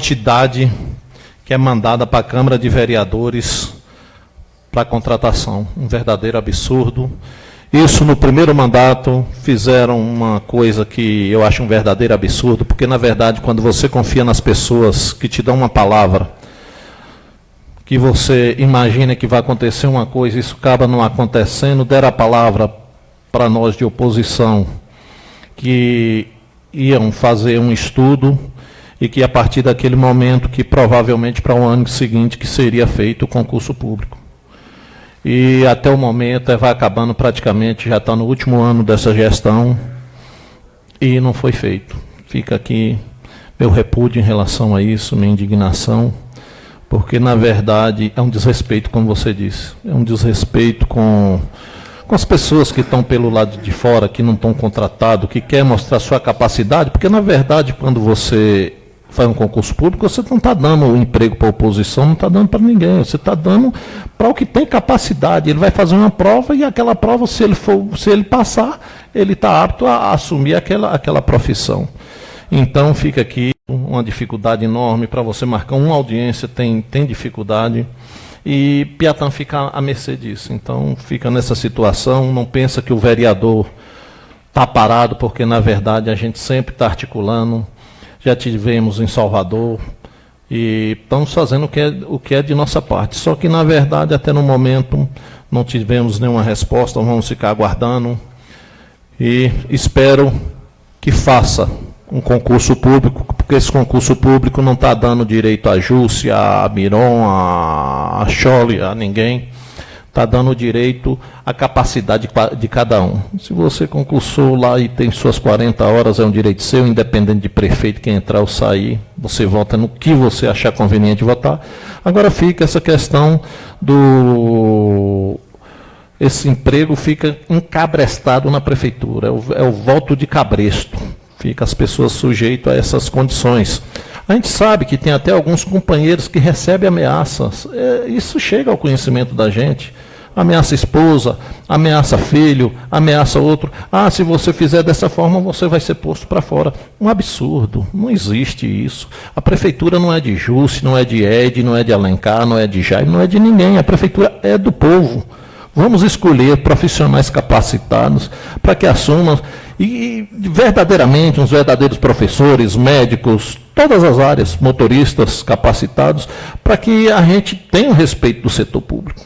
quantidade que é mandada para a Câmara de Vereadores para contratação. Um verdadeiro absurdo. Isso, no primeiro mandato, fizeram uma coisa que eu acho um verdadeiro absurdo, porque, na verdade, quando você confia nas pessoas que te dão uma palavra, que você imagina que vai acontecer uma coisa, isso acaba não acontecendo, deram a palavra para nós de oposição, que iam fazer um estudo e que, a partir daquele momento, que provavelmente para o ano seguinte, que seria feito o concurso público. E até o momento vai acabando praticamente, já está no último ano dessa gestão e não foi feito. Fica aqui meu repúdio em relação a isso, minha indignação, porque na verdade é um desrespeito, como você disse, é um desrespeito com as pessoas que estão pelo lado de fora, que não estão contratados, que querem mostrar sua capacidade, porque na verdade quando você faz um concurso público, você não está dando o emprego para a oposição, não está dando para ninguém, você está dando para o que tem capacidade. Ele vai fazer uma prova e aquela prova, se ele passar, ele está apto a assumir aquela profissão. Então fica aqui uma dificuldade enorme para você marcar uma audiência, tem dificuldade, e Piatã fica à mercê disso. Então fica nessa situação, não pensa que o vereador está parado, porque na verdade a gente sempre está articulando. Já tivemos em Salvador e estamos fazendo o que é de nossa parte. Só que, na verdade, até no momento, não tivemos nenhuma resposta, vamos ficar aguardando. E espero que faça um concurso público, porque esse concurso público não está dando direito a Jússia, a Miron, a Chole, a ninguém. Está dando direito à capacidade de cada um. Se você concursou lá e tem suas 40 horas, é um direito seu, independente de prefeito, quem entrar ou sair, você vota no que você achar conveniente votar. Agora fica essa questão esse emprego fica encabrestado na prefeitura, é o voto de cabresto. Fica as pessoas sujeitas a essas condições. A gente sabe que tem até alguns companheiros que recebem ameaças. Isso chega ao conhecimento da gente. Ameaça esposa, ameaça filho, ameaça outro. Se você fizer dessa forma, você vai ser posto para fora. Um absurdo, não existe isso. A prefeitura não é de Jússia, não é de Ed, não é de Alencar, não é de Jaime, não é de ninguém. A prefeitura é do povo. Vamos escolher profissionais capacitados para que assumam, e verdadeiramente, uns verdadeiros professores, médicos, todas as áreas, motoristas capacitados, para que a gente tenha o respeito do setor público.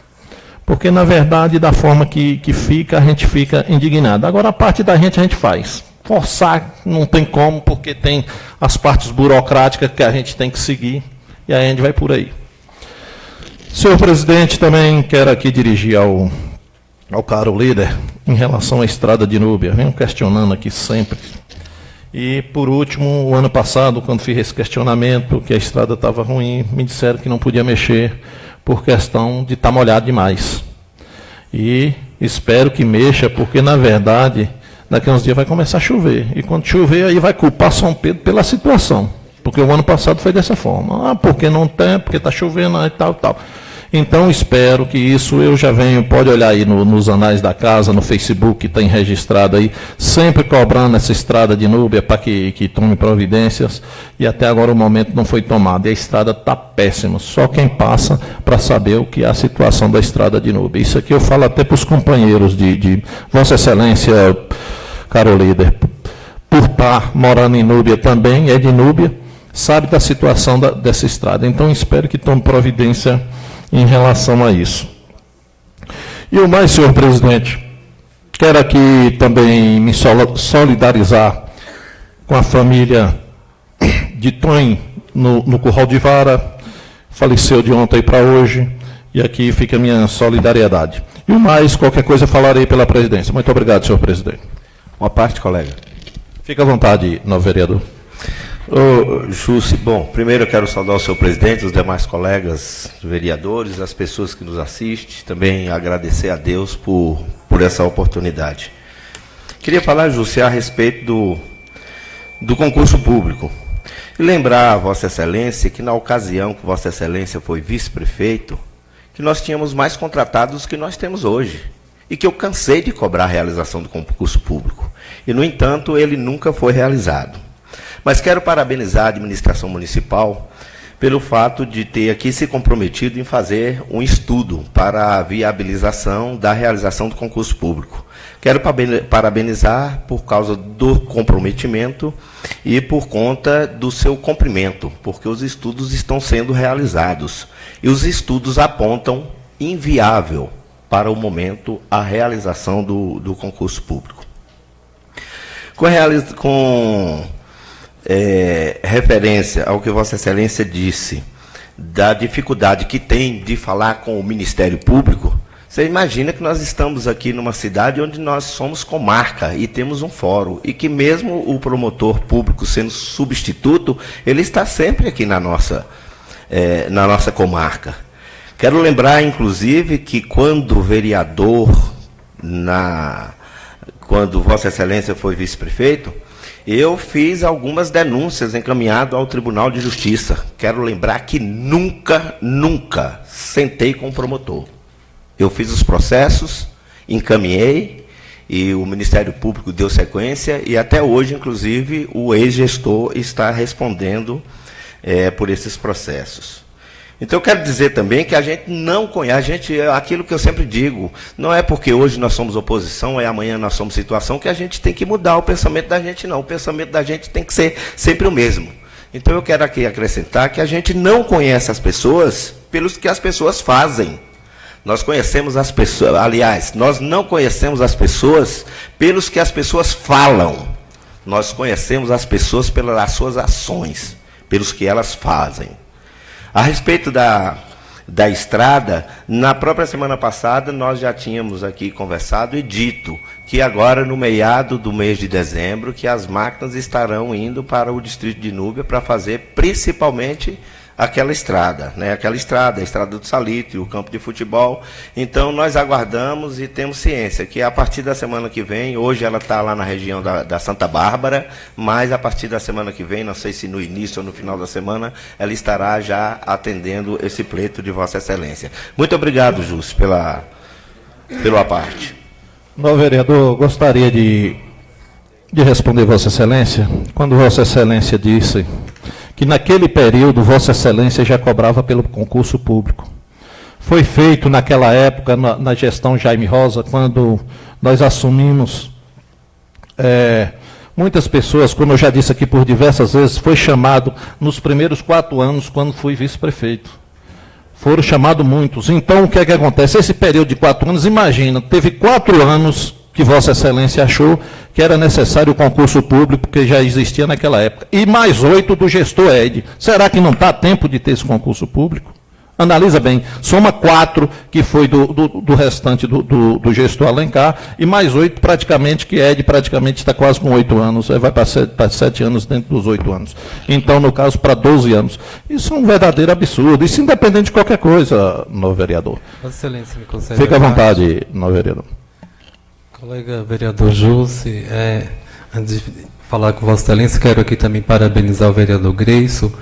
Porque, na verdade, da forma que fica, a gente fica indignado. Agora, a parte da gente, a gente faz. Forçar não tem como, porque tem as partes burocráticas que a gente tem que seguir, e aí a gente vai por aí. Senhor presidente, também quero aqui dirigir ao caro líder em relação à estrada de Núbia. Venho questionando aqui sempre. E, por último, o ano passado, quando fiz esse questionamento, que a estrada estava ruim, me disseram que não podia mexer por questão de estar molhado demais. E espero que mexa, porque, na verdade, daqui a uns dias vai começar a chover. E quando chover, aí vai culpar São Pedro pela situação. Porque o ano passado foi dessa forma. Porque não tem, porque está chovendo e tal, tal. Então, espero que isso, eu já venho, pode olhar aí nos anais da casa, no Facebook, tem registrado aí, sempre cobrando essa estrada de Núbia para que tome providências, e até agora o momento não foi tomado, e a estrada está péssima, só quem passa para saber o que é a situação da estrada de Núbia. Isso aqui eu falo até para os companheiros de Vossa Excelência, caro líder, por estar morando em Núbia também, é de Núbia, sabe da situação dessa estrada. Então, espero que tome providência em relação a isso. E o mais, senhor presidente, quero aqui também me solidarizar com a família de Tonho, no Curral de Vara, faleceu de ontem para hoje, e aqui fica a minha solidariedade. E o mais, qualquer coisa, falarei pela presidência. Muito obrigado, senhor presidente. Uma parte, colega. Fica à vontade, novo vereador. Jússia, bom, primeiro eu quero saudar o senhor presidente, os demais colegas vereadores, as pessoas que nos assistem, também agradecer a Deus por essa oportunidade. Queria falar, Jússia, a respeito do concurso público. E lembrar a Vossa Excelência que na ocasião que Vossa Excelência foi vice-prefeito, que nós tínhamos mais contratados do que nós temos hoje. E que eu cansei de cobrar a realização do concurso público. E, no entanto, ele nunca foi realizado. Mas quero parabenizar a administração municipal pelo fato de ter aqui se comprometido em fazer um estudo para a viabilização da realização do concurso público. Quero parabenizar por causa do comprometimento e por conta do seu cumprimento, porque os estudos estão sendo realizados. E os estudos apontam inviável para o momento a realização do concurso público. Com referência ao que Vossa Excelência disse, da dificuldade que tem de falar com o Ministério Público, você imagina que nós estamos aqui numa cidade onde nós somos comarca e temos um fórum, e que mesmo o promotor público sendo substituto, ele está sempre aqui na nossa comarca. Quero lembrar, inclusive, que quando vereador, quando Vossa Excelência foi vice-prefeito, eu fiz algumas denúncias encaminhadas ao Tribunal de Justiça. Quero lembrar que nunca sentei com o promotor. Eu fiz os processos, encaminhei, e o Ministério Público deu sequência, e até hoje, inclusive, o ex-gestor está respondendo por esses processos. Então, eu quero dizer também que a gente não conhece, aquilo que eu sempre digo, não é porque hoje nós somos oposição, amanhã nós somos situação, que a gente tem que mudar o pensamento da gente, não. O pensamento da gente tem que ser sempre o mesmo. Então, eu quero aqui acrescentar que a gente não conhece as pessoas pelos que as pessoas fazem. Nós conhecemos as pessoas, aliás, nós não conhecemos as pessoas pelos que as pessoas falam. Nós conhecemos as pessoas pelas suas ações, pelos que elas fazem. A respeito da estrada, na própria semana passada, nós já tínhamos aqui conversado e dito que agora, no meado do mês de dezembro, que as máquinas estarão indo para o distrito de Núbia para fazer principalmente aquela estrada, né? Aquela estrada, a estrada do Salitre, o campo de futebol. Então, nós aguardamos e temos ciência que a partir da semana que vem, hoje ela está lá na região da Santa Bárbara, mas a partir da semana que vem, não sei se no início ou no final da semana, ela estará já atendendo esse pleito de Vossa Excelência. Muito obrigado, Júcio, pela parte. Não, vereador, gostaria de responder Vossa Excelência, quando Vossa Excelência disse que naquele período Vossa Excelência já cobrava pelo concurso público. Foi feito naquela época, na gestão Jaime Rosa, quando nós assumimos, muitas pessoas, como eu já disse aqui por diversas vezes, foi chamado nos primeiros 4 anos, quando fui vice-prefeito. Foram chamados muitos. Então, o que é que acontece? Esse período de 4 anos, imagina, teve 4 anos que Vossa Excelência achou que era necessário o concurso público, que já existia naquela época. E mais 8 do gestor Ed. Será que não está tempo de ter esse concurso público? Analisa bem. Soma 4, que foi do restante do gestor Alencar, e mais 8 praticamente, que Ed praticamente está quase com 8 anos. Vai para 7 anos dentro dos 8 anos. Então, no caso, para 12 anos. Isso é um verdadeiro absurdo. Isso independente de qualquer coisa, novo vereador. Vossa Excelência, me concede. Fica à vontade, novo vereador. Colega vereador Júcio, antes de falar com Vossa Excelência, quero aqui também parabenizar o vereador Greiso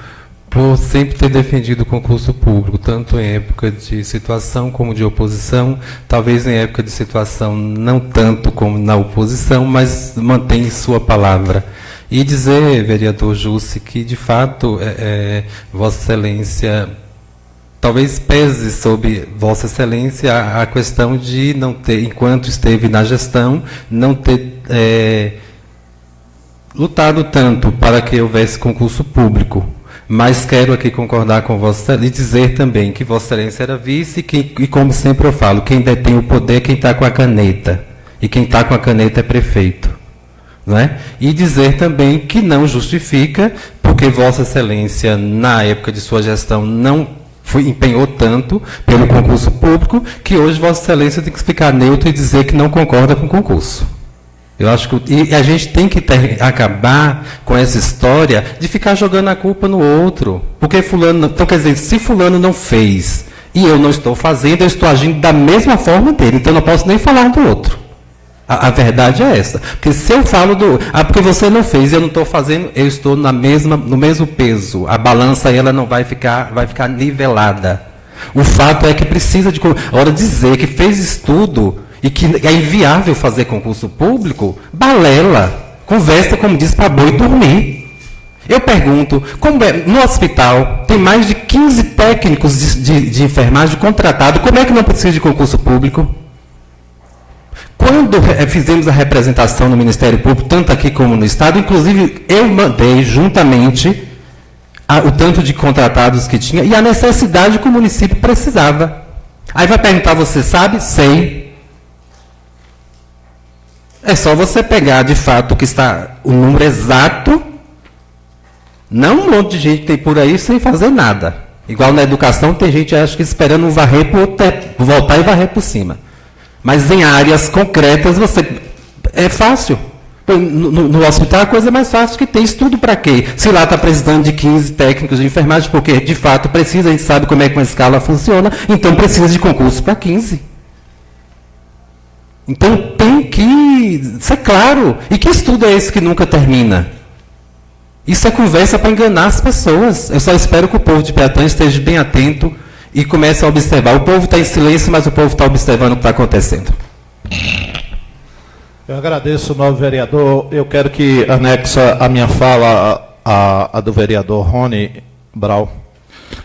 por sempre ter defendido o concurso público, tanto em época de situação como de oposição, talvez em época de situação não tanto como na oposição, mas mantém sua palavra. E dizer, vereador Júcio, que de fato Vossa Excelência talvez pese sobre Vossa Excelência a questão de não ter, enquanto esteve na gestão, não ter lutado tanto para que houvesse concurso público. Mas quero aqui concordar com Vossa Excelência e dizer também que Vossa Excelência era vice e como sempre eu falo, quem detém o poder é quem está com a caneta. E quem está com a caneta é prefeito. Não é? E dizer também que não justifica, porque Vossa Excelência, na época de sua gestão, não empenhou tanto pelo concurso público, que hoje Vossa Excelência tem que ficar neutro e dizer que não concorda com o concurso. Eu acho que e a gente tem que acabar com essa história de ficar jogando a culpa no outro. Porque fulano, então quer dizer, se fulano não fez e eu não estou fazendo, eu estou agindo da mesma forma dele, então eu não posso nem falar do outro. A verdade é essa. Porque se eu falo porque você não fez e eu não estou fazendo, eu estou no mesmo peso. A balança ela não vai ficar nivelada. O fato é que precisa de hora dizer que fez estudo e que é inviável fazer concurso público, balela. Conversa, como diz, para boi dormir. Eu pergunto, como é, no hospital tem mais de 15 técnicos de enfermagem contratados, como é que não precisa de concurso público? Quando fizemos a representação no Ministério Público, tanto aqui como no Estado, inclusive eu mandei juntamente o tanto de contratados que tinha e a necessidade que o município precisava. Aí vai perguntar, você sabe? Sei. É só você pegar, de fato, que está o número exato, não um monte de gente que tem por aí sem fazer nada. Igual na educação, tem gente, acho que esperando um varrer voltar e varrer por cima. Mas em áreas concretas, é fácil. No hospital, a coisa mais fácil que tem. Estudo para quê? Se lá está precisando de 15 técnicos de enfermagem, porque de fato precisa, a gente sabe como é que uma escala funciona, então precisa de concurso para 15. Então tem que ser claro. E que estudo é esse que nunca termina? Isso é conversa para enganar as pessoas. Eu só espero que o povo de Piatã esteja bem atento e comece a observar. O povo está em silêncio, mas o povo está observando o que está acontecendo. Eu agradeço, novo vereador. Eu quero que anexa a minha fala a do vereador Rony Brau.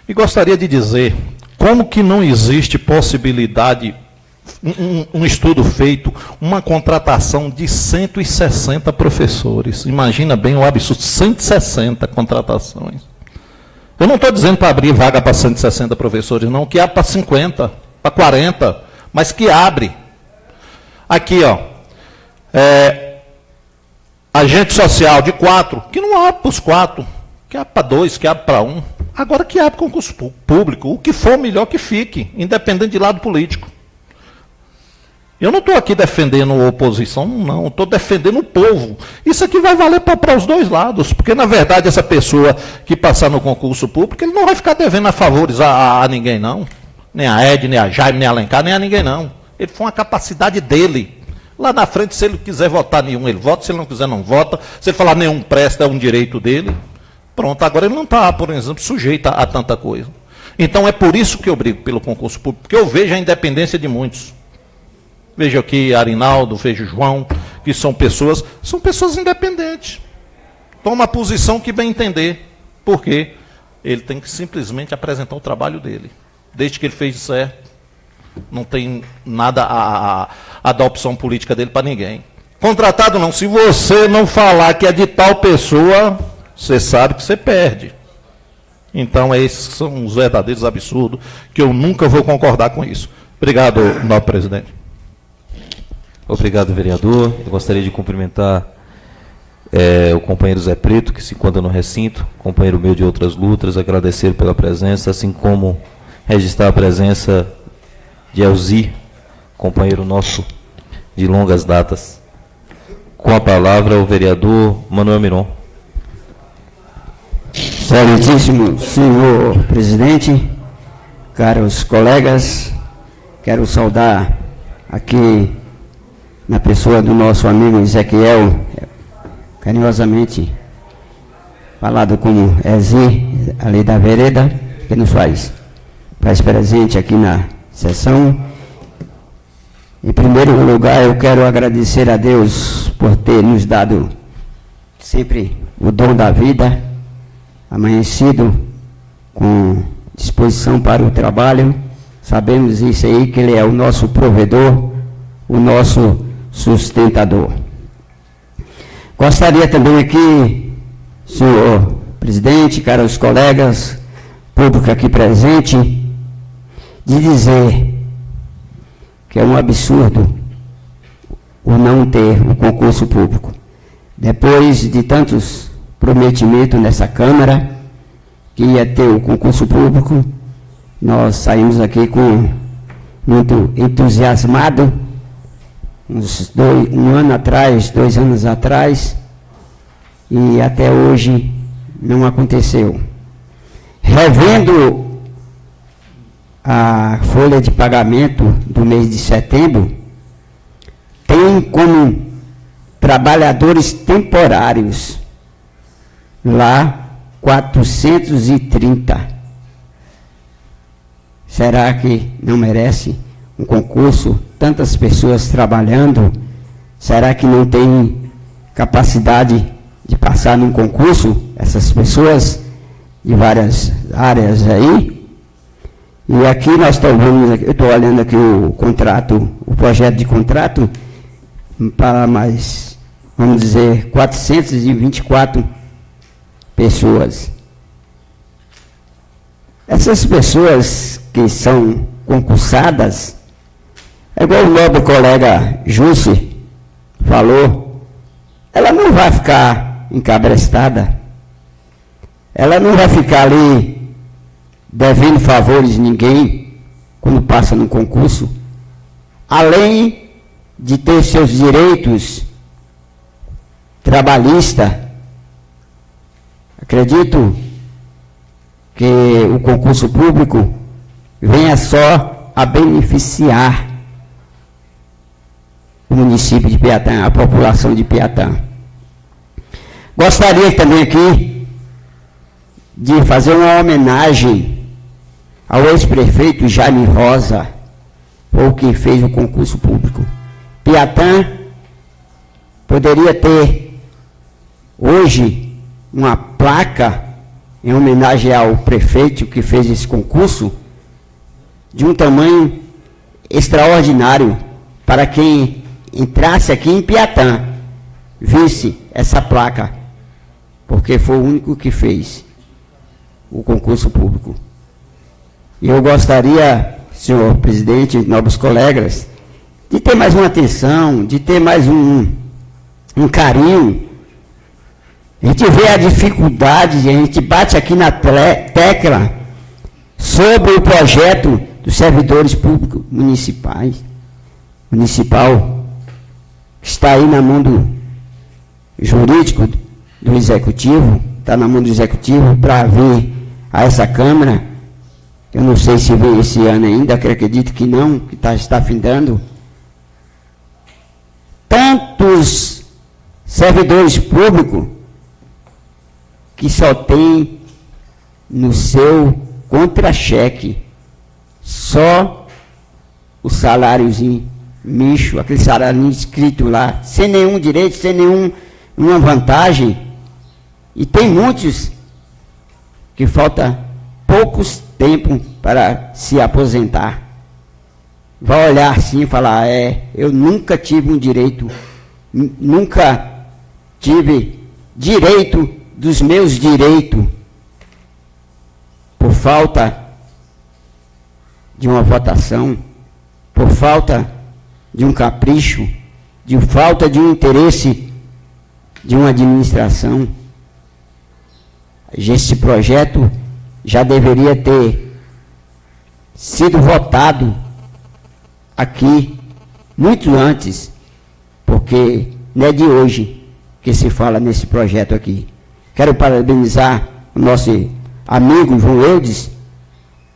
E gostaria de dizer como que não existe possibilidade, um estudo feito, uma contratação de 160 professores. Imagina bem o absurdo, 160 contratações. Eu não estou dizendo para abrir vaga para 160 professores, não, que abre para 50, para 40, mas que abre. Aqui, ó, agente social de 4, que não abre para os 4, que abre para 2, que abre para 1. Agora que abre concurso público, o que for melhor que fique, independente de lado político. Eu não estou aqui defendendo a oposição, não, estou defendendo o povo. Isso aqui vai valer para os dois lados, porque, na verdade, essa pessoa que passar no concurso público, ele não vai ficar devendo a favores a ninguém, não. Nem a Ed, nem a Jaime, nem a Alencar, nem a ninguém, não. Ele foi uma capacidade dele. Lá na frente, se ele quiser votar nenhum, ele vota. Se ele não quiser, não vota. Se ele falar nenhum presta, é um direito dele. Pronto, agora ele não está, por exemplo, sujeito a tanta coisa. Então, é por isso que eu brigo pelo concurso público, porque eu vejo a independência de muitos. Vejo aqui Arinaldo, vejo João, que são pessoas independentes. Toma a posição que bem entender. Por quê? Ele tem que simplesmente apresentar o trabalho dele. Desde que ele fez certo, não tem nada a dar opção política dele para ninguém. Contratado não. Se você não falar que é de tal pessoa, você sabe que você perde. Então, esses são os verdadeiros absurdos, que eu nunca vou concordar com isso. Obrigado, nobre presidente. Obrigado, vereador. Eu gostaria de cumprimentar o companheiro Zé Preto, que se encontra no recinto, companheiro meu de outras lutas, agradecer pela presença, assim como registrar a presença de Elzi, companheiro nosso de longas datas. Com a palavra, o vereador Manuel Miron. Excelentíssimo senhor presidente, caros colegas, quero saudar aqui na pessoa do nosso amigo Ezequiel, carinhosamente falado como Ezi, ali da vereda, que nos faz presente aqui na sessão. Em primeiro lugar, eu quero agradecer a Deus por ter nos dado sempre o dom da vida, amanhecido com disposição para o trabalho. Sabemos isso aí, que Ele é o nosso provedor, o nosso sustentador. Gostaria também aqui, senhor presidente, caros colegas, público aqui presente, de dizer que é um absurdo o não ter um concurso público. Depois de tantos prometimentos nessa Câmara, que ia ter o concurso público, nós saímos aqui com muito entusiasmado, um ano atrás, 2 anos atrás, e até hoje não aconteceu. Revendo a folha de pagamento do mês de setembro, tem como trabalhadores temporários lá 430. Será que não merece um concurso? Tantas pessoas trabalhando, será que não tem capacidade de passar num concurso, essas pessoas de várias áreas aí. E aqui nós estamos vendo, eu estou olhando aqui o contrato, o projeto de contrato para mais, vamos dizer, 424 pessoas. Essas pessoas que são concursadas, é igual o nobre colega Jussi falou, ela não vai ficar encabrestada, ela não vai ficar ali devendo favores a ninguém quando passa no concurso, além de ter seus direitos trabalhistas. Acredito que o concurso público venha só a beneficiar o município de Piatã, a população de Piatã. Gostaria também aqui de fazer uma homenagem ao ex-prefeito Jaime Rosa, ou quem fez o concurso público. Piatã poderia ter hoje uma placa em homenagem ao prefeito que fez esse concurso, de um tamanho extraordinário, para quem entrasse aqui em Piatã, visse essa placa, porque foi o único que fez o concurso público. E eu gostaria, senhor presidente, nobres colegas, de ter mais uma atenção, de ter mais um carinho. A gente vê a dificuldade, a gente bate aqui na tecla sobre o projeto dos servidores públicos municipal, que está aí na mão do jurídico, do executivo, está na mão do executivo para vir a essa Câmara. Eu não sei se vem esse ano ainda, acredito que não, que está findando. Tantos servidores públicos que só tem no seu contra-cheque só o saláriozinho micho, aquele salário escrito lá, sem nenhum direito, sem nenhuma vantagem. E tem muitos que falta poucos tempo para se aposentar. Vai olhar assim e falar, eu nunca tive um direito, nunca tive direito dos meus direitos, por falta de uma votação, por falta de um capricho, de falta de um interesse de uma administração. Esse projeto já deveria ter sido votado aqui muito antes, porque não é de hoje que se fala nesse projeto aqui. Quero parabenizar o nosso amigo João Eudes,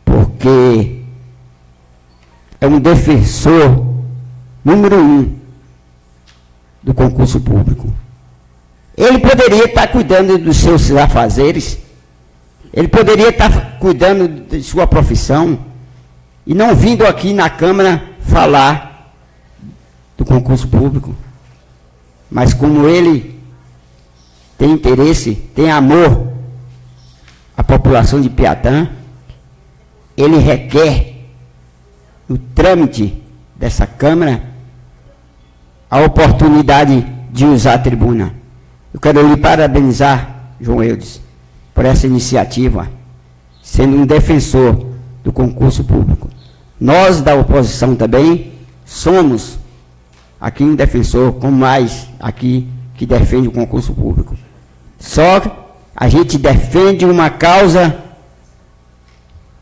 porque é um defensor número 1 do concurso público. Ele poderia estar cuidando dos seus afazeres, ele poderia estar cuidando de sua profissão, e não vindo aqui na Câmara falar do concurso público. Mas como ele tem interesse, tem amor à população de Piatã, ele requer, no trâmite dessa Câmara, a oportunidade de usar a tribuna. Eu quero lhe parabenizar, João Eudes, por essa iniciativa, sendo um defensor do concurso público. Nós, da oposição também, somos aqui um defensor, como mais aqui, que defende o concurso público. Só a gente defende uma causa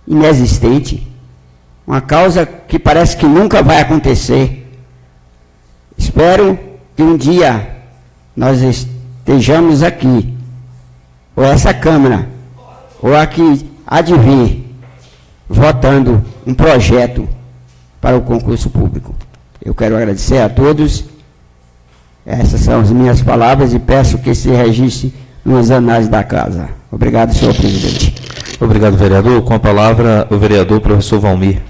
inexistente, uma causa que parece que nunca vai acontecer. Espero que um dia nós estejamos aqui, ou essa Câmara, ou aqui há de vir, votando um projeto para o concurso público. Eu quero agradecer a todos. Essas são as minhas palavras e peço que se registre nos anais da casa. Obrigado, senhor presidente. Obrigado, vereador. Com a palavra, o vereador professor Valmir.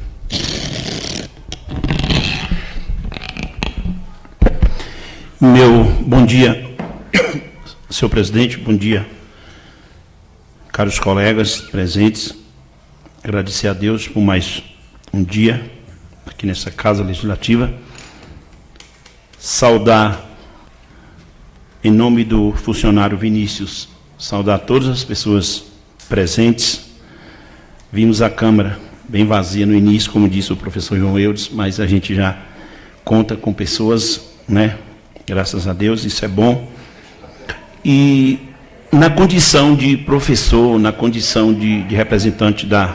Bom dia, Senhor presidente, bom dia. Caros colegas presentes, agradecer a Deus por mais um dia aqui nessa Casa Legislativa. Saudar, em nome do funcionário Vinícius, saudar todas as pessoas presentes. Vimos a Câmara bem vazia no início, como disse o professor João Eudes, mas a gente já conta com pessoas, né? Graças a Deus, isso é bom. E na condição de professor, na condição de representante da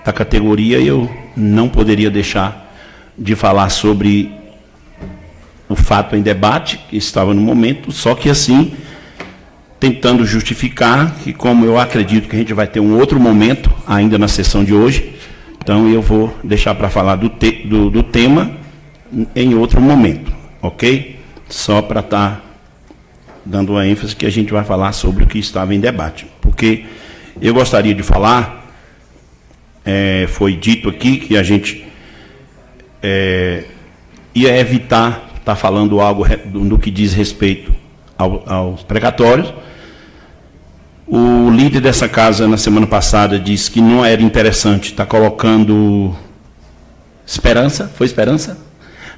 categoria, eu não poderia deixar de falar sobre o fato em debate, que estava no momento, só que assim, tentando justificar que, como eu acredito que a gente vai ter um outro momento, ainda na sessão de hoje, então eu vou deixar para falar do tema em outro momento, ok? Só para estar dando a ênfase que a gente vai falar sobre o que estava em debate. Porque eu gostaria de falar, foi dito aqui que a gente ia evitar estar falando algo no que diz respeito aos precatórios. O líder dessa casa, na semana passada, disse que não era interessante estar colocando esperança. Foi esperança?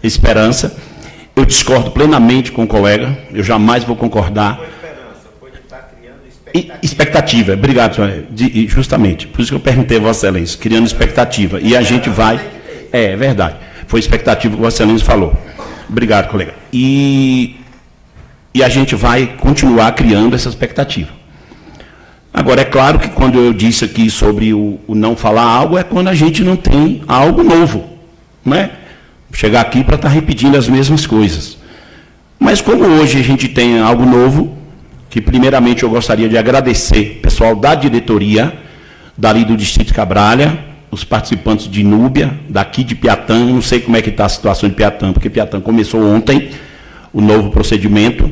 Esperança. Eu discordo plenamente com o colega. Eu jamais vou concordar. Foi esperança, foi estar criando expectativa. Obrigado, senhor. Justamente. Por isso que eu perguntei a Vossa Excelência. Criando expectativa. E a gente vai... É verdade. Foi expectativa que Vossa Excelência falou. Obrigado, colega. E a gente vai continuar criando essa expectativa. Agora, é claro que quando eu disse aqui sobre o não falar algo, é quando a gente não tem algo novo, né? Chegar aqui para estar repetindo as mesmas coisas. Mas como hoje a gente tem algo novo, que primeiramente eu gostaria de agradecer o pessoal da diretoria, dali do Distrito Cabralha, os participantes de Núbia, daqui de Piatã, não sei como é que está a situação de Piatã, porque Piatã começou ontem o novo procedimento.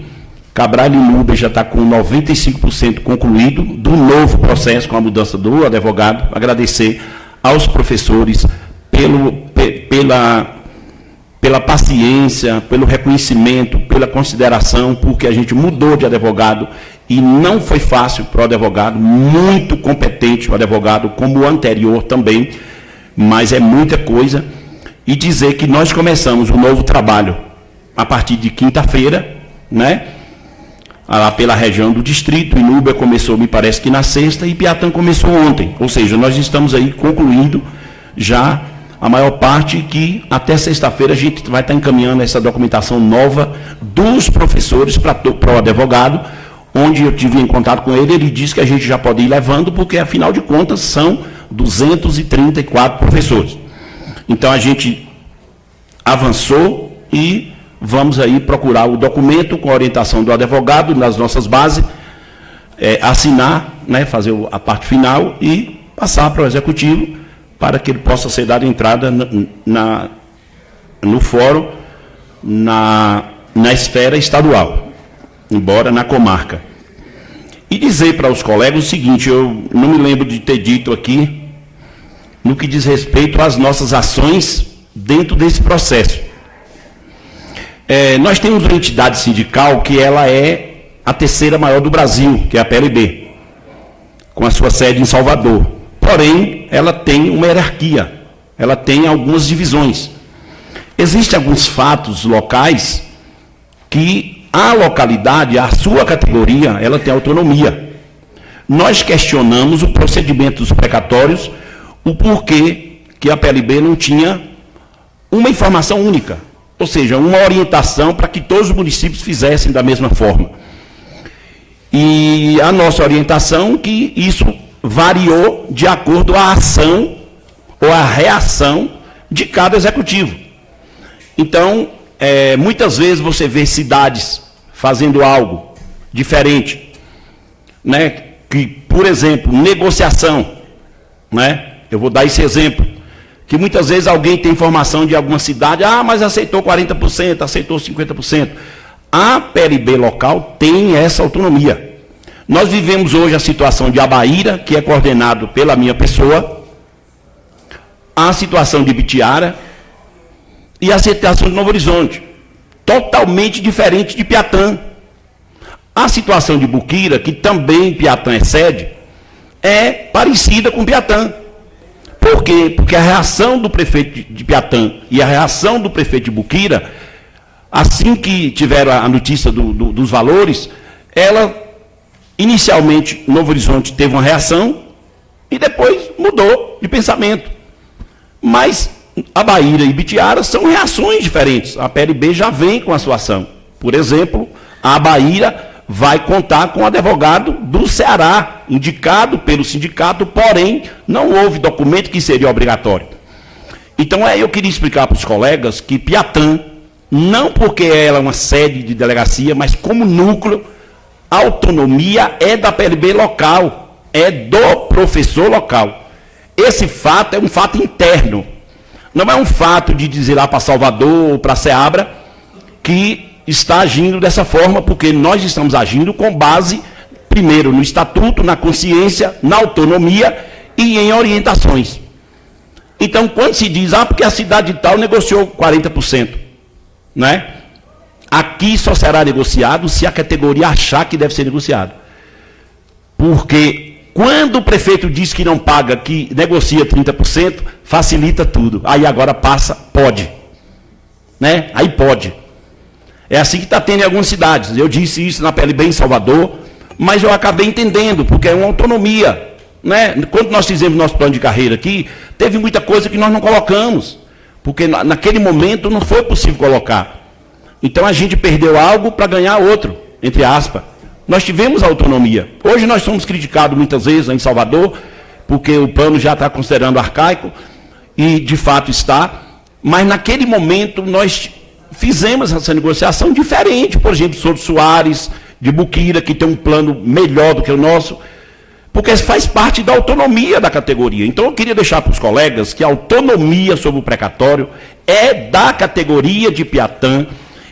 Cabralha e Núbia já está com 95% concluído do novo processo com a mudança do advogado. Agradecer aos professores pela paciência, pelo reconhecimento, pela consideração, porque a gente mudou de advogado e não foi fácil para o advogado, muito competente o advogado, como o anterior também, mas é muita coisa. E dizer que nós começamos um novo trabalho a partir de quinta-feira, né? Lá pela região do distrito, Inúbia começou, me parece que na sexta, e Piatã começou ontem. Ou seja, nós estamos aí concluindo já a maior parte, que até sexta-feira a gente vai estar encaminhando essa documentação nova dos professores para o advogado, onde eu tive em contato com ele, ele disse que a gente já pode ir levando, porque afinal de contas são 234 professores. Então a gente avançou e vamos aí procurar o documento com a orientação do advogado nas nossas bases, assinar, né, fazer a parte final e passar para o executivo para que ele possa ser dado entrada no fórum, na esfera estadual, embora na comarca. E dizer para os colegas o seguinte, eu não me lembro de ter dito aqui, no que diz respeito às nossas ações dentro desse processo. Nós temos uma entidade sindical que ela é a terceira maior do Brasil, que é a PLB, com a sua sede em Salvador. Porém, ela tem uma hierarquia, ela tem algumas divisões. Existem alguns fatos locais que a localidade, a sua categoria, ela tem autonomia. Nós questionamos o procedimento dos precatórios, o porquê que a PLB não tinha uma informação única. Ou seja, uma orientação para que todos os municípios fizessem da mesma forma. E a nossa orientação é que isso variou de acordo com a ação ou a reação de cada executivo. Então, muitas vezes você vê cidades fazendo algo diferente, né? Que, por exemplo, negociação, né? Eu vou dar esse exemplo. Que muitas vezes alguém tem informação de alguma cidade, mas aceitou 40%, aceitou 50%. A PLB local tem essa autonomia. Nós vivemos hoje a situação de Abaíra, que é coordenado pela minha pessoa, a situação de Ibitiara e a situação de Novo Horizonte, totalmente diferente de Piatã. A situação de Buquira, que também Piatã é sede, é parecida com Piatã. Por quê? Porque a reação do prefeito de Piatã e a reação do prefeito de Buquira, assim que tiveram a notícia dos valores, ela, inicialmente, Novo Horizonte teve uma reação e depois mudou de pensamento. Mas a Bahia e Ibitiara são reações diferentes. A PLB já vem com a sua ação. Por exemplo, a Bahia vai contar com o advogado do Ceará, indicado pelo sindicato, porém, não houve documento que seria obrigatório. Então, eu queria explicar para os colegas que Piatã, não porque ela é uma sede de delegacia, mas como núcleo, a autonomia é da PLB local, é do professor local. Esse fato é um fato interno. Não é um fato de dizer lá para Salvador ou para Ceabra que está agindo dessa forma, porque nós estamos agindo com base, primeiro, no estatuto, na consciência, na autonomia e em orientações. Então, quando se diz, porque a cidade tal negociou 40%, né? Aqui só será negociado se a categoria achar que deve ser negociado. Porque quando o prefeito diz que não paga, que negocia 30%, facilita tudo. Aí agora passa, pode. Né? Aí pode. É assim que está tendo em algumas cidades. Eu disse isso na PLB em Salvador, mas eu acabei entendendo, porque é uma autonomia. Né? Quando nós fizemos nosso plano de carreira aqui, teve muita coisa que nós não colocamos, porque naquele momento não foi possível colocar. Então a gente perdeu algo para ganhar outro, entre aspas. Nós tivemos autonomia. Hoje nós somos criticados muitas vezes em Salvador, porque o plano já está considerando arcaico, e de fato está, mas naquele momento nós fizemos essa negociação diferente, por exemplo, sobre Soares, de Buquira, que tem um plano melhor do que o nosso, porque faz parte da autonomia da categoria. Então eu queria deixar para os colegas que a autonomia sobre o precatório é da categoria de Piatã,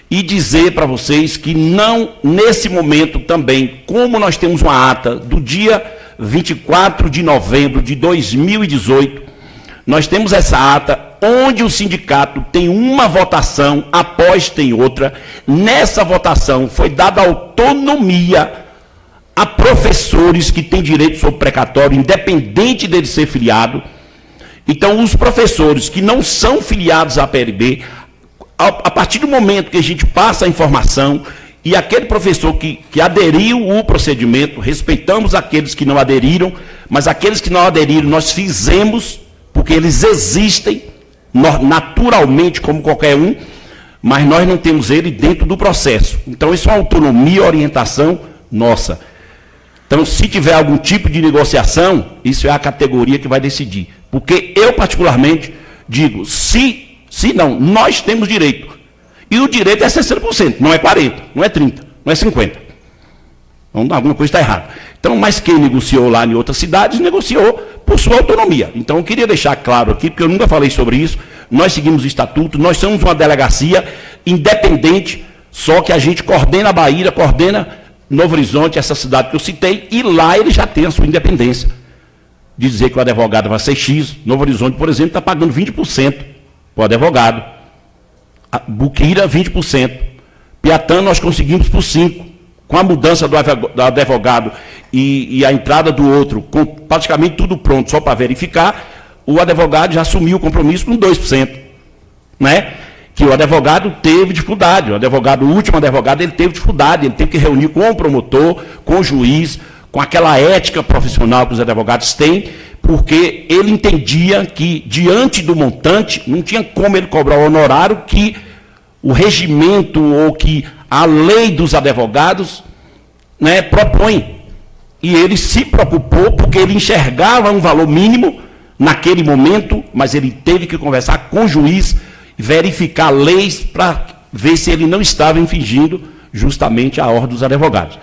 e dizer para vocês que não, nesse momento também, como nós temos uma ata do dia 24 de novembro de 2018, nós temos essa ata onde o sindicato tem uma votação, após tem outra. Nessa votação foi dada autonomia a professores que têm direito sobre precatório, independente dele ser filiado. Então, os professores que não são filiados à PLB, a partir do momento que a gente passa a informação e aquele professor que aderiu o procedimento, respeitamos aqueles que não aderiram, mas aqueles que não aderiram nós fizemos, porque eles existem naturalmente como qualquer um, mas nós não temos ele dentro do processo. Então isso é uma autonomia e orientação nossa. Então se tiver algum tipo de negociação, isso é a categoria que vai decidir. Porque eu particularmente digo, se não, nós temos direito. E o direito é 60%, não é 40%, não é 30%, não é 50%. Então, alguma coisa está errada. Então, mas quem negociou lá em outras cidades, negociou por sua autonomia. Então, eu queria deixar claro aqui, porque eu nunca falei sobre isso, nós seguimos o estatuto, nós somos uma delegacia independente, só que a gente coordena a Bahia, coordena Novo Horizonte, essa cidade que eu citei, e lá ele já tem a sua independência. De dizer que o advogado vai ser X, Novo Horizonte, por exemplo, está pagando 20%. O advogado, Buquira 20%, Piatã nós conseguimos por 5%, com a mudança do advogado e a entrada do outro, com praticamente tudo pronto, só para verificar, o advogado já assumiu o compromisso com 2%, né? Que o advogado teve dificuldade, o último advogado, ele teve dificuldade, ele teve que reunir com o promotor, com o juiz, com aquela ética profissional que os advogados têm, porque ele entendia que, diante do montante, não tinha como ele cobrar o honorário que o regimento ou que a lei dos advogados, né, propõe. E ele se preocupou porque ele enxergava um valor mínimo naquele momento, mas ele teve que conversar com o juiz, verificar leis para ver se ele não estava infringindo justamente a ordem dos advogados.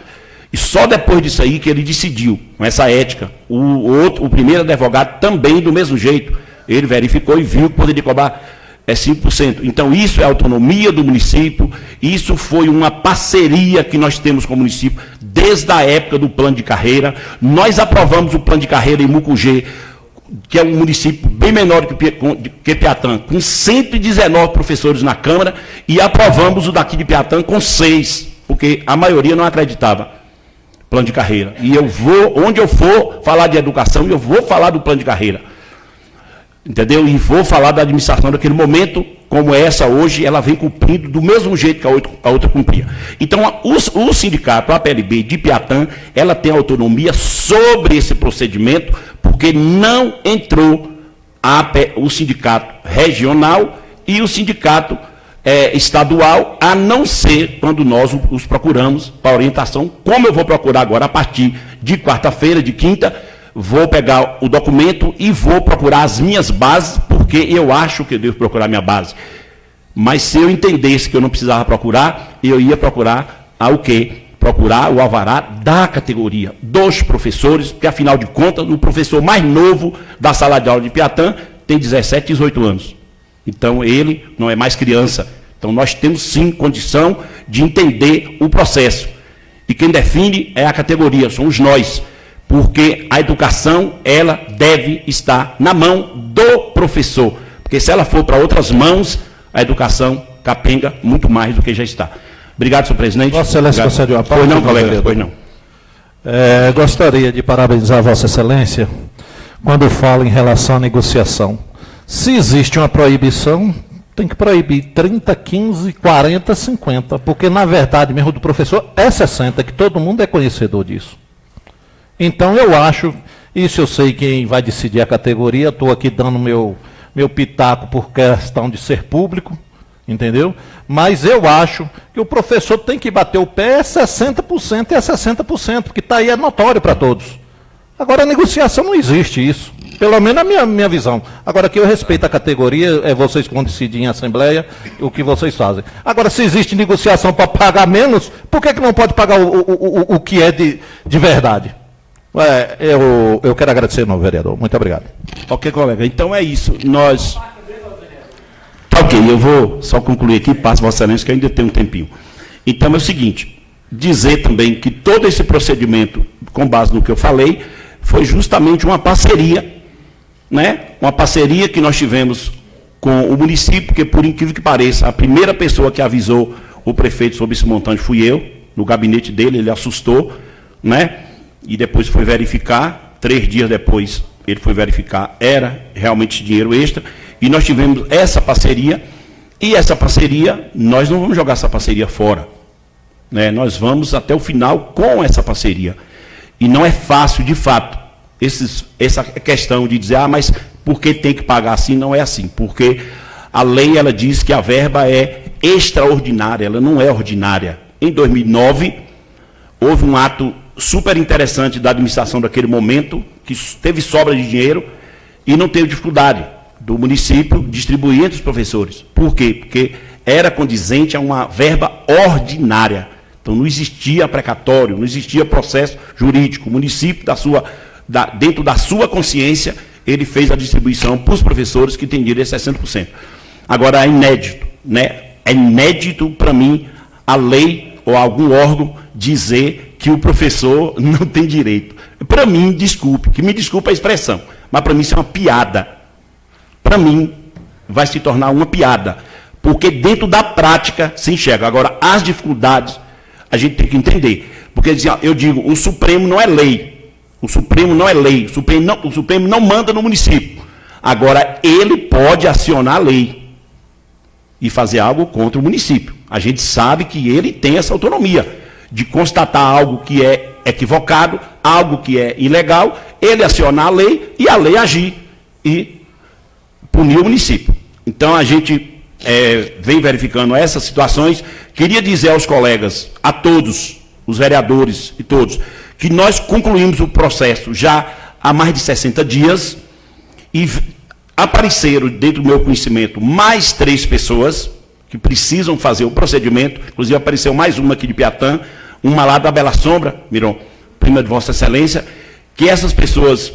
E só depois disso aí que ele decidiu, com essa ética, o primeiro advogado também do mesmo jeito, ele verificou e viu que poderia cobrar 5%. Então isso é autonomia do município, isso foi uma parceria que nós temos com o município desde a época do plano de carreira. Nós aprovamos o plano de carreira em Mucugê, que é um município bem menor que Piatã, com 119 professores na Câmara, e aprovamos o daqui de Piatã com 6, porque a maioria não acreditava no plano de carreira. E eu vou, onde eu for falar de educação, eu vou falar do plano de carreira. Entendeu? E vou falar da administração daquele momento, como essa hoje, ela vem cumprindo do mesmo jeito que a outra cumpria. Então, o sindicato, a PLB de Piatã, ela tem autonomia sobre esse procedimento, porque não entrou o sindicato regional e o sindicato estadual, a não ser quando nós os procuramos para orientação, como eu vou procurar agora a partir de quarta-feira, de quinta, vou pegar o documento e vou procurar as minhas bases, porque eu acho que eu devo procurar minha base. Mas se eu entendesse que eu não precisava procurar, eu ia procurar o quê? Procurar o alvará da categoria, dos professores, porque afinal de contas, o professor mais novo da sala de aula de Piatã tem 17, 18 anos. Então ele não é mais criança. Então nós temos sim condição de entender o processo. E quem define é a categoria, somos nós. Porque a educação, ela deve estar na mão do professor. Porque se ela for para outras mãos, a educação capenga muito mais do que já está. Obrigado, senhor presidente. Vossa Excelência, concede uma parte. Pois não, colega, pois não. Gostaria de parabenizar Vossa Excelência quando fala em relação à negociação. Se existe uma proibição, tem que proibir 30, 15, 40, 50, porque na verdade mesmo do professor é 60, que todo mundo é conhecedor disso. Então eu acho, isso eu sei quem vai decidir a categoria, estou aqui dando meu pitaco por questão de ser público, entendeu? Mas eu acho que o professor tem que bater o pé, é 60% e é 60%, porque está aí, é notório para todos. Agora a negociação não existe isso, pelo menos na minha visão. Agora que eu respeito a categoria, é vocês que vão decidir em assembleia o que vocês fazem. Agora se existe negociação para pagar menos, por que não pode pagar o que é de verdade? Eu quero agradecer, meu vereador. Muito obrigado. Ok, colega. Então é isso. Nós... Tá ok, eu vou só concluir aqui, passo Vossa Excelência, que ainda tem um tempinho. Então é o seguinte, dizer também que todo esse procedimento, com base no que eu falei, foi justamente uma parceria, né? Uma parceria que nós tivemos com o município, porque por incrível que pareça, a primeira pessoa que avisou o prefeito sobre esse montante fui eu, no gabinete dele, ele assustou, né? E depois foi verificar, 3 dias depois ele foi verificar, era realmente dinheiro extra, e nós tivemos essa parceria, e essa parceria, nós não vamos jogar essa parceria fora, né? Nós vamos até o final com essa parceria, e não é fácil, de fato, essa questão de dizer, mas por que tem que pagar assim? Não é assim, porque a lei, ela diz que a verba é extraordinária, ela não é ordinária. Em 2009, houve um ato super interessante da administração daquele momento, que teve sobra de dinheiro e não teve dificuldade do município distribuir entre os professores. Por quê? Porque era condizente a uma verba ordinária. Então não existia precatório, não existia processo jurídico. O município, dentro da sua consciência, ele fez a distribuição para os professores que têm direito a 60%. Agora é inédito, né? É inédito para mim a lei ou algum órgão dizer que o professor não tem direito. Para mim, me desculpe a expressão, mas para mim isso é uma piada. Para mim, vai se tornar uma piada, porque dentro da prática se enxerga. Agora, as dificuldades, a gente tem que entender. Porque eu digo, o Supremo não é lei. O Supremo não é lei. O Supremo não manda no município. Agora, ele pode acionar a lei e fazer algo contra o município. A gente sabe que ele tem essa autonomia de constatar algo que é equivocado, algo que é ilegal, ele acionar a lei e a lei agir e punir o município. Então, a gente vem verificando essas situações. Queria dizer aos colegas, a todos, os vereadores e todos, que nós concluímos o processo já há mais de 60 dias e apareceram, dentro do meu conhecimento, mais 3 pessoas que precisam fazer o procedimento. Inclusive apareceu mais uma aqui de Piatã, uma lá da Bela Sombra, Miron, prima de Vossa Excelência, que essas pessoas,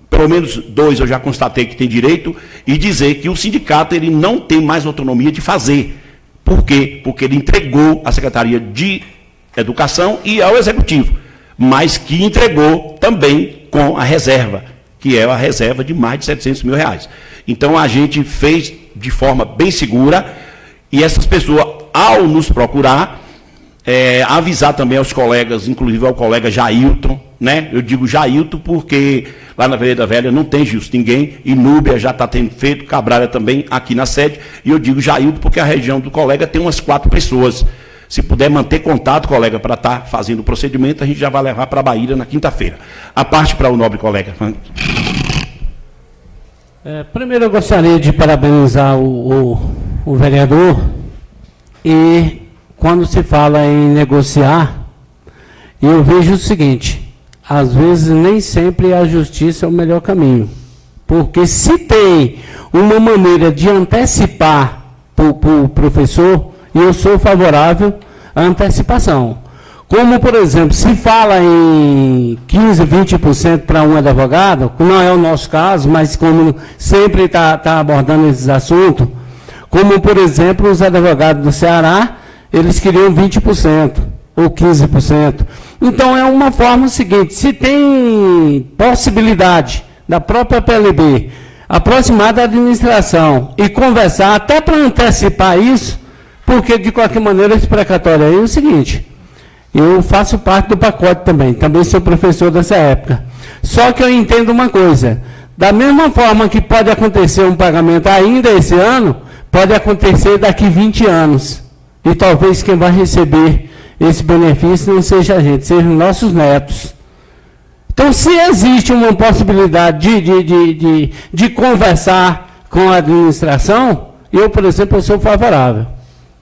pelo menos 2 eu já constatei que tem direito, e dizer que o sindicato ele não tem mais autonomia de fazer. Por quê? Porque ele entregou à Secretaria de Educação e ao Executivo, mas que entregou também com a reserva, que é a reserva de mais de R$700 mil. Então a gente fez de forma bem segura, e essas pessoas, ao nos procurar, Avisar também aos colegas, inclusive ao colega Jailton, né? Eu digo Jailton porque lá na Vereda Velha não tem justo ninguém, e Núbia já está tendo feito, Cabralha também aqui na sede, e eu digo Jailton porque a região do colega tem umas 4 pessoas. Se puder manter contato, colega, para estar fazendo o procedimento, a gente já vai levar para a Bahia na quinta-feira. A parte para o nobre colega. Primeiro eu gostaria de parabenizar o vereador, e quando se fala em negociar, eu vejo o seguinte: às vezes nem sempre a justiça é o melhor caminho, porque se tem uma maneira de antecipar para o professor, eu sou favorável à antecipação. Como, por exemplo, se fala em 15%, 20% para um advogado, que não é o nosso caso, mas como sempre está abordando esses assuntos, como, por exemplo, os advogados do Ceará, eles queriam 20% ou 15%. Então, é uma forma seguinte: se tem possibilidade da própria PLB aproximar da administração e conversar, até para antecipar isso, porque, de qualquer maneira, esse precatório aí é o seguinte: eu faço parte do pacote também sou professor dessa época. Só que eu entendo uma coisa: da mesma forma que pode acontecer um pagamento ainda esse ano, pode acontecer daqui 20 anos. E talvez quem vai receber esse benefício não seja a gente, sejam nossos netos. Então, se existe uma possibilidade de conversar com a administração, eu, por exemplo, eu sou favorável.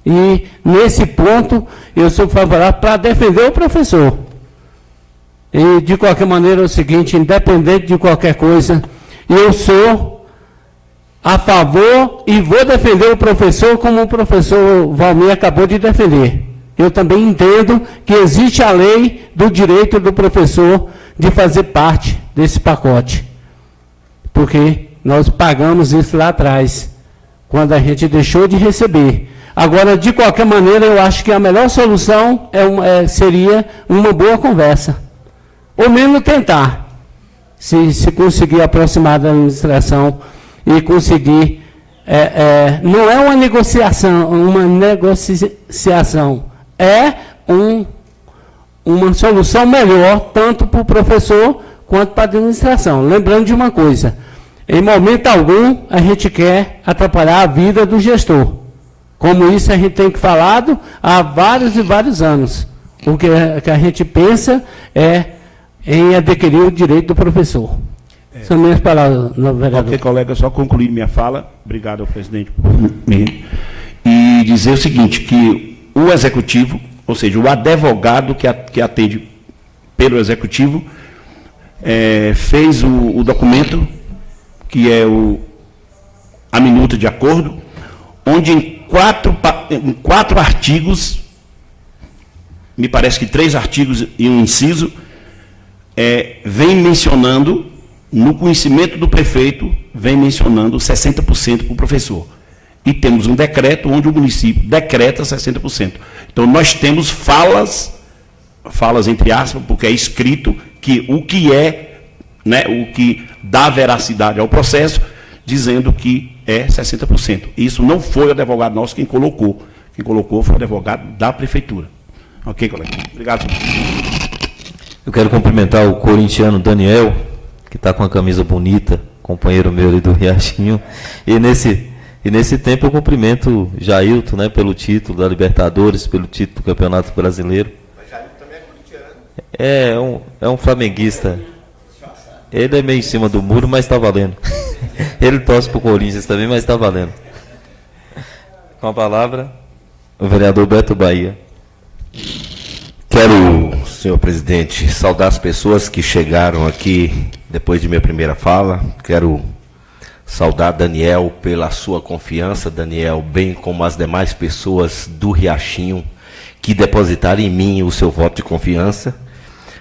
E, nesse ponto, eu sou favorável para defender o professor. E, de qualquer maneira, é o seguinte: independente de qualquer coisa, eu sou a favor e vou defender o professor como o professor Valmir acabou de defender. Eu também entendo que existe a lei do direito do professor de fazer parte desse pacote. Porque nós pagamos isso lá atrás, quando a gente deixou de receber. Agora, de qualquer maneira, eu acho que a melhor solução seria uma boa conversa. Ou mesmo tentar, se conseguir aproximar da administração e conseguir... não é uma negociação, é uma solução melhor, tanto para o professor quanto para a administração. Lembrando de uma coisa: em momento algum a gente quer atrapalhar a vida do gestor. Como isso a gente tem falado há vários e vários anos. O que a gente pensa é em adquirir o direito do professor. São minhas palavras, vereador. Ok, colega, só concluir minha fala. Obrigado ao presidente por me... E dizer o seguinte, que o executivo, ou seja, o advogado que atende pelo executivo, fez o documento, que é a minuta de acordo, onde em 4 artigos, me parece que 3 artigos e um inciso, vem mencionando, no conhecimento do prefeito, vem mencionando 60% para o professor. E temos um decreto onde o município decreta 60%. Então, nós temos falas entre aspas, porque é escrito que o que o que dá veracidade ao processo, dizendo que é 60%. Isso não foi o advogado nosso quem colocou. Quem colocou foi o advogado da prefeitura. Ok, colega? Obrigado, senhor. Eu quero cumprimentar o corintiano Daniel, que está com a camisa bonita, companheiro meu ali do Riachinho. E nesse tempo eu cumprimento o Jailton, né, pelo título da Libertadores, pelo título do Campeonato Brasileiro. Mas Jailton também é corintiano. É um flamenguista. Ele é meio em cima do muro, mas está valendo. Ele torce para o Corinthians também, mas está valendo. Com a palavra, o vereador Beto Bahia. Quero, senhor presidente, saudar as pessoas que chegaram aqui depois de minha primeira fala. Quero saudar Daniel pela sua confiança, Daniel, bem como as demais pessoas do Riachinho que depositaram em mim o seu voto de confiança,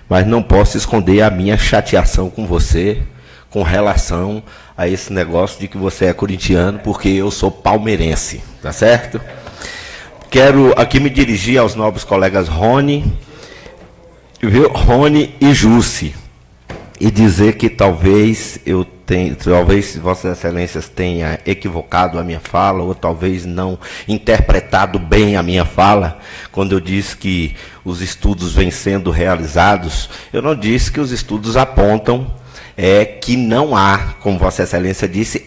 mas não posso esconder a minha chateação com você com relação a esse negócio de que você é corintiano, porque eu sou palmeirense, tá certo? Quero aqui me dirigir aos nobres colegas Rony e Jussi. e dizer que talvez Vossas Excelências tenha equivocado a minha fala, ou talvez não interpretado bem a minha fala, quando eu disse que os estudos vêm sendo realizados. Eu não disse que os estudos apontam que não há, como Vossa Excelência disse,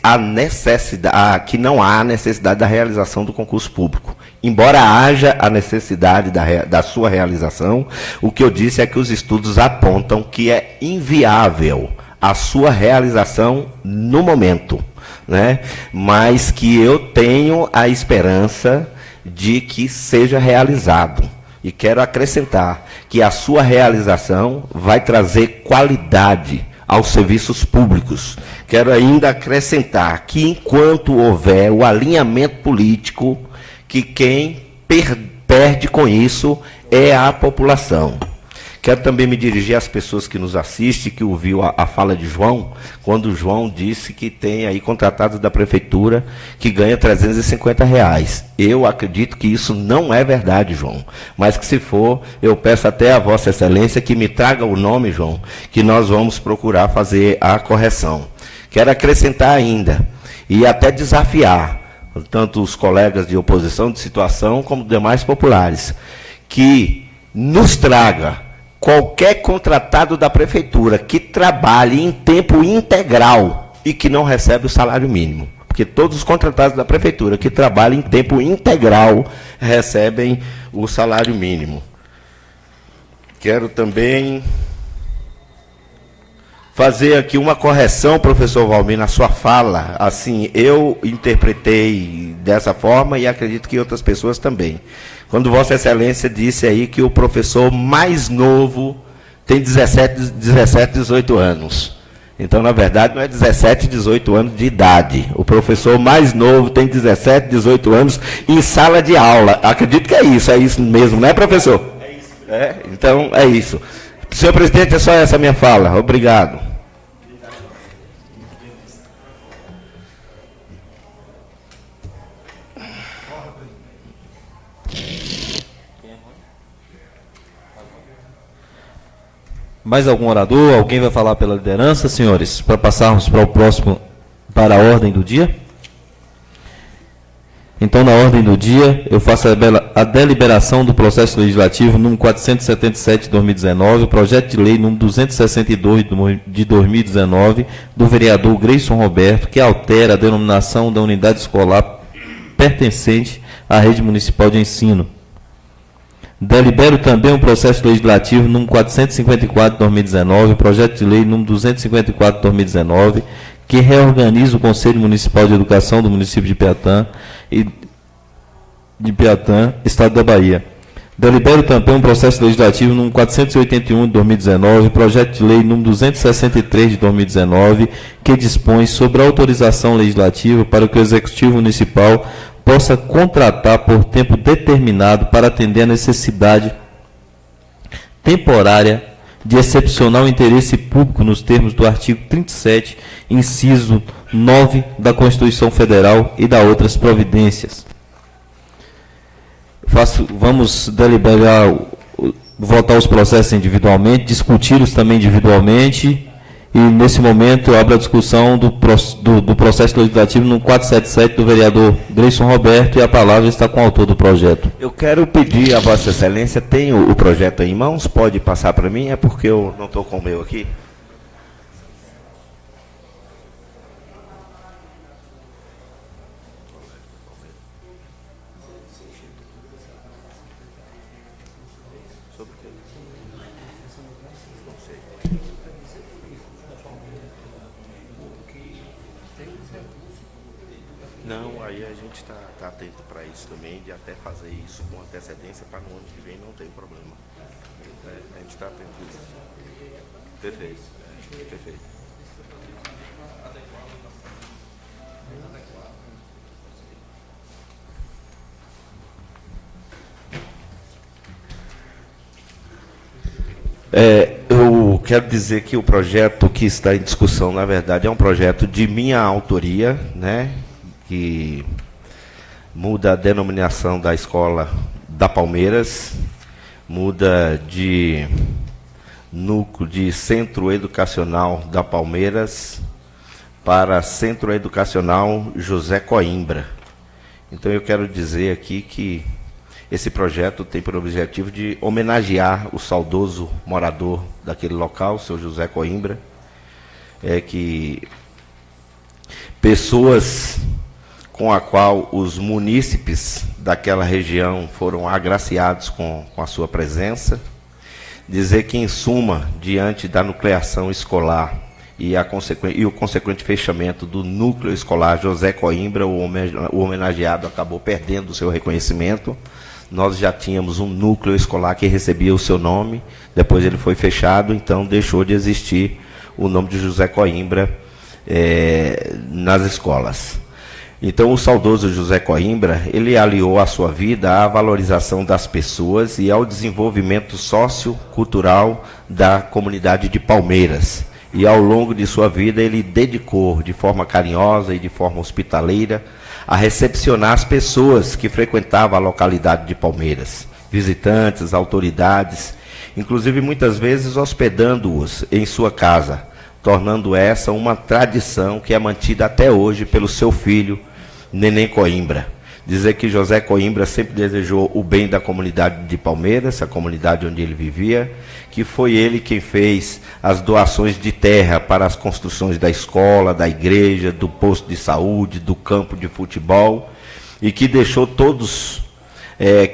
que não há necessidade da realização do concurso público. Embora haja a necessidade da sua realização, o que eu disse é que os estudos apontam que é inviável a sua realização no momento, né? Mas que eu tenho a esperança de que seja realizado. E quero acrescentar que a sua realização vai trazer qualidade aos serviços públicos. Quero ainda acrescentar que, enquanto houver o alinhamento político, que quem perde com isso é a população. Quero também me dirigir às pessoas que nos assistem, que ouviu a fala de João, quando o João disse que tem aí contratados da prefeitura que ganha R$350. Eu acredito que isso não é verdade, João. Mas que se for, eu peço até a Vossa Excelência que me traga o nome, João, que nós vamos procurar fazer a correção. Quero acrescentar ainda, e até desafiar, tanto os colegas de oposição de situação, como demais populares, que nos traga qualquer contratado da prefeitura que trabalhe em tempo integral e que não recebe o salário mínimo. Porque todos os contratados da prefeitura que trabalham em tempo integral recebem o salário mínimo. Quero também fazer aqui uma correção, professor Valmir, na sua fala. Assim, eu interpretei dessa forma e acredito que outras pessoas também. Quando Vossa Excelência disse aí que o professor mais novo tem 17, 18 anos. Então, na verdade, não é 17, 18 anos de idade. O professor mais novo tem 17, 18 anos em sala de aula. Acredito que é isso mesmo, não é, professor? É isso. Então, é isso. Senhor presidente, é só essa minha fala. Obrigado. Mais algum orador? Alguém vai falar pela liderança, senhores? Para passarmos para o próximo, para a ordem do dia? Então, na ordem do dia, eu faço a deliberação do processo legislativo número 477 de 2019, o projeto de lei número 262 de 2019, do vereador Grayson Roberto, que altera a denominação da unidade escolar pertencente à rede municipal de ensino. Delibero também o processo legislativo número 454 de 2019, o projeto de lei número 254 de 2019, que reorganiza o Conselho Municipal de Educação do município de Piatã, Estado da Bahia. Delibero também o processo legislativo número 481 de 2019, projeto de lei número 263 de 2019, que dispõe sobre a autorização legislativa para que o Executivo Municipal possa contratar por tempo determinado para atender a necessidade temporária de excepcional interesse público nos termos do artigo 37, inciso 9 da Constituição Federal e da outras providências. Vamos deliberar, votar os processos individualmente, discuti-los também individualmente, e nesse momento eu abro a discussão do processo legislativo no 477 do vereador Grayson Roberto, e a palavra está com o autor do projeto. Eu quero pedir a Vossa Excelência, tem o projeto aí em mãos? Pode passar para mim? É porque eu não estou com o meu aqui. Não, aí a gente está atento para isso também, de até fazer isso com antecedência, para no ano que vem não ter problema. A gente está atento a isso. Perfeito. Perfeito. Eu quero dizer que o projeto que está em discussão, na verdade, é um projeto de minha autoria, né? Que muda a denominação da escola da Palmeiras, muda núcleo de Centro Educacional da Palmeiras para Centro Educacional José Coimbra. Então eu quero dizer aqui que esse projeto tem por objetivo de homenagear o saudoso morador daquele local, o seu José Coimbra, que pessoas com a qual os munícipes daquela região foram agraciados com a sua presença. Dizer que, em suma, diante da nucleação escolar e o consequente fechamento do núcleo escolar José Coimbra, o homenageado acabou perdendo o seu reconhecimento. Nós já tínhamos um núcleo escolar que recebia o seu nome, depois ele foi fechado, então deixou de existir o nome de José Coimbra nas escolas. Então, o saudoso José Coimbra, ele aliou a sua vida à valorização das pessoas e ao desenvolvimento sociocultural da comunidade de Palmeiras. E, ao longo de sua vida, ele dedicou de forma carinhosa e de forma hospitaleira a recepcionar as pessoas que frequentavam a localidade de Palmeiras, visitantes, autoridades, inclusive muitas vezes hospedando-os em sua casa, tornando essa uma tradição que é mantida até hoje pelo seu filho, Neném Coimbra. Dizer que José Coimbra sempre desejou o bem da comunidade de Palmeiras, a comunidade onde ele vivia, que foi ele quem fez as doações de terra para as construções da escola, da igreja, do posto de saúde, do campo de futebol, e que deixou todos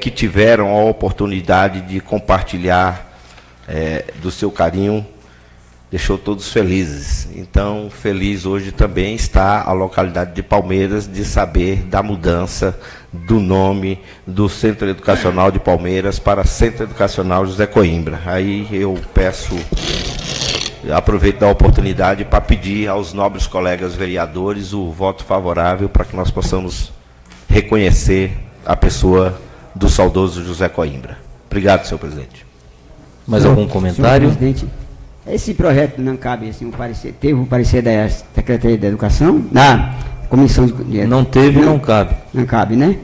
que tiveram a oportunidade de compartilhar do seu carinho, deixou todos felizes. Então, feliz hoje também está a localidade de Palmeiras de saber da mudança do nome do Centro Educacional de Palmeiras para Centro Educacional José Coimbra. Aí eu aproveito da oportunidade para pedir aos nobres colegas vereadores o voto favorável para que nós possamos reconhecer a pessoa do saudoso José Coimbra. Obrigado, senhor presidente. Mais algum comentário? Senhor presidente, esse projeto não cabe assim, teve um parecer da Secretaria da Educação? Na Comissão de Não teve, não cabe. Não cabe, né?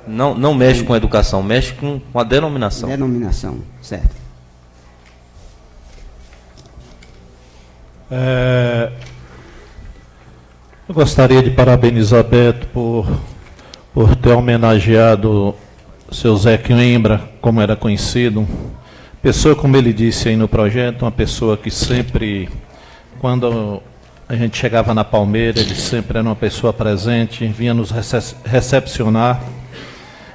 Não mexe com a educação, mexe com a denominação. Denominação, certo. Eu gostaria de parabenizar Beto por ter homenageado o seu Zé Coimbra, como era conhecido. Pessoa, como ele disse aí no projeto, uma pessoa que sempre, quando a gente chegava na Palmeira, ele sempre era uma pessoa presente, vinha nos recepcionar.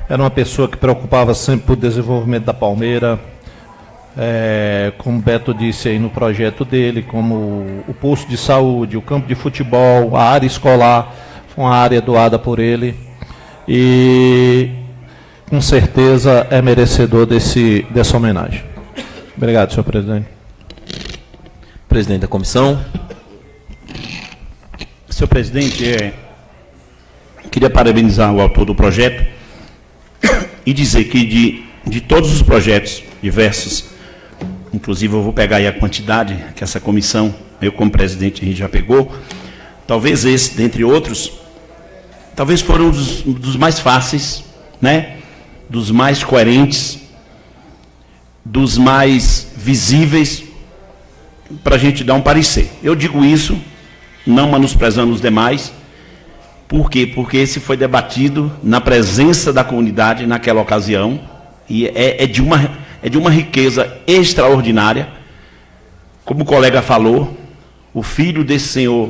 Era uma pessoa que preocupava sempre por desenvolvimento da Palmeira, como o Beto disse aí no projeto dele, como o posto de saúde, o campo de futebol, a área escolar, foi uma área doada por ele. E com certeza é merecedor dessa homenagem. Obrigado, senhor presidente. Presidente da comissão. Senhor presidente, queria parabenizar o autor do projeto e dizer que de todos os projetos diversos, inclusive eu vou pegar aí a quantidade que essa comissão, eu como presidente, a gente já pegou, talvez esse, dentre outros, talvez foram dos mais fáceis, né? Dos mais coerentes, dos mais visíveis, para a gente dar um parecer. Eu digo isso, não menosprezando os demais. Por quê? Porque esse foi debatido na presença da comunidade naquela ocasião, e é de uma riqueza extraordinária. Como o colega falou, o filho desse senhor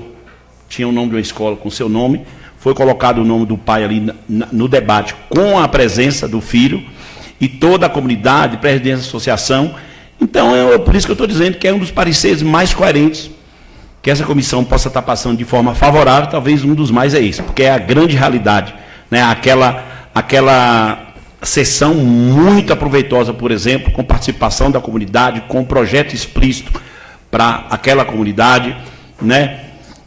tinha o nome de uma escola com seu nome, foi colocado o nome do pai ali no debate com a presença do filho, e toda a comunidade, presidência da associação. Então, por isso que eu estou dizendo que é um dos pareceres mais coerentes que essa comissão possa estar passando de forma favorável. Talvez um dos mais é isso, porque é a grande realidade, né? Aquela sessão muito aproveitosa, por exemplo, com participação da comunidade, com um projeto explícito para aquela comunidade, né?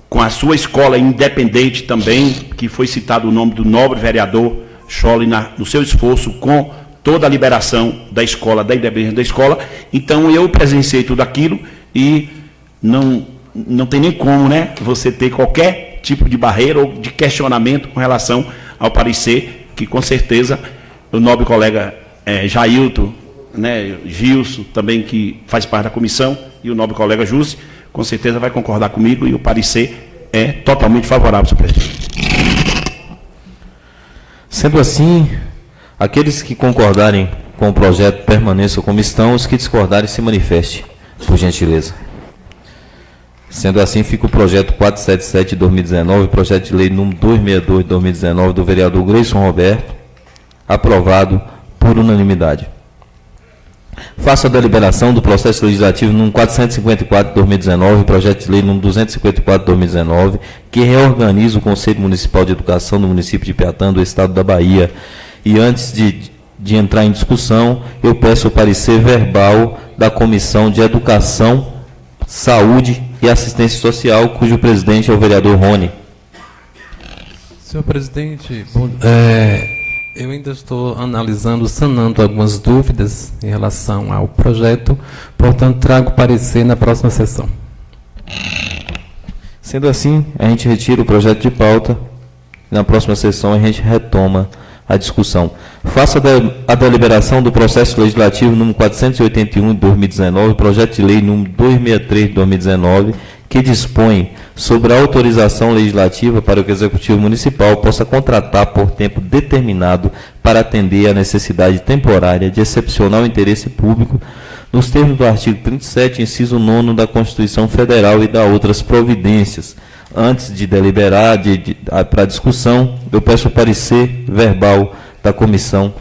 Com a sua escola independente também, que foi citado o nome do nobre vereador Scholle no seu esforço com toda a liberação da escola, da independência da escola. Então, eu presenciei tudo aquilo e não tem nem como, né, você ter qualquer tipo de barreira ou de questionamento com relação ao parecer, que com certeza o nobre colega Jailton né, Gilson, também que faz parte da comissão, e o nobre colega Júcio, com certeza vai concordar comigo, e o parecer é totalmente favorável, senhor presidente. Sendo assim, aqueles que concordarem com o projeto permaneçam como estão, os que discordarem se manifestem, por gentileza. Sendo assim, fica o projeto 477 de 2019, projeto de lei número 262 de 2019, do vereador Gleison Roberto, aprovado por unanimidade. Faço a deliberação do processo legislativo número 454 de 2019, projeto de lei número 254 de 2019, que reorganiza o Conselho Municipal de Educação do município de Piatã, do estado da Bahia. E antes de entrar em discussão, eu peço o parecer verbal da Comissão de Educação, Saúde e Assistência Social, cujo presidente é o vereador Rony. Senhor presidente, eu ainda estou analisando, sanando algumas dúvidas em relação ao projeto, portanto, trago parecer na próxima sessão. Sendo assim, a gente retira o projeto de pauta. Na próxima sessão, a gente retoma a discussão. Faço a deliberação do processo legislativo número 481 de 2019, projeto de lei número 263 de 2019, que dispõe sobre a autorização legislativa para que o Executivo Municipal possa contratar por tempo determinado para atender à necessidade temporária de excepcional interesse público, nos termos do artigo 37, inciso 9 da Constituição Federal e da outras providências. Antes de deliberar, para a discussão, eu peço o parecer verbal da Comissão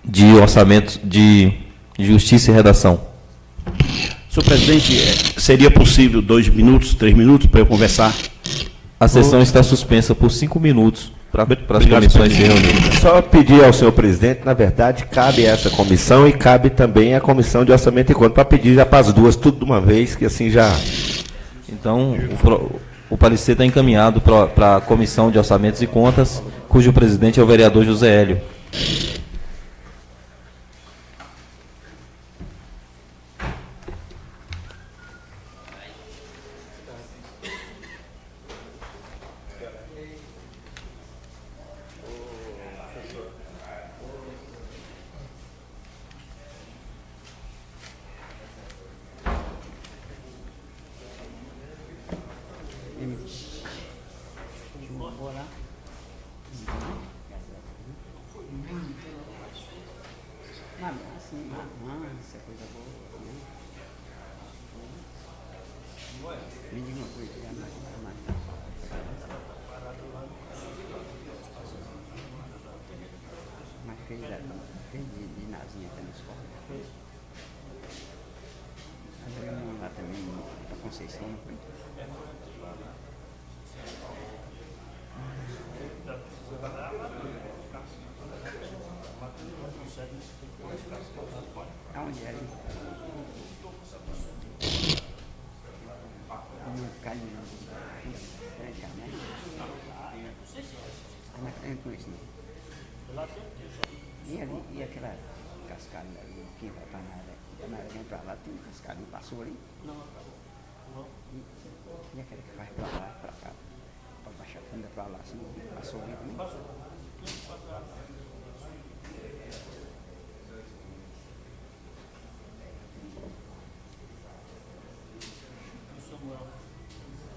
de Orçamento de Justiça e Redação. Senhor presidente, seria possível 2 minutos, 3 minutos para eu conversar? A sessão está suspensa por 5 minutos para as Obrigado, comissões se reunirem. Só pedir ao senhor presidente, na verdade, cabe essa comissão e cabe também a Comissão de Orçamento e Contas, para pedir já para as duas, tudo de uma vez, que assim já... Então, o parecer está encaminhado para a Comissão de Orçamentos e Contas, cujo presidente é o vereador José Hélio. E aquela cascada ali, quem vai para na área vem para lá, tem um cascadinho, passou ali? Não. E aquela que vai para lá, para cá, para baixar a funda para lá, assim, passou ali também? Passou.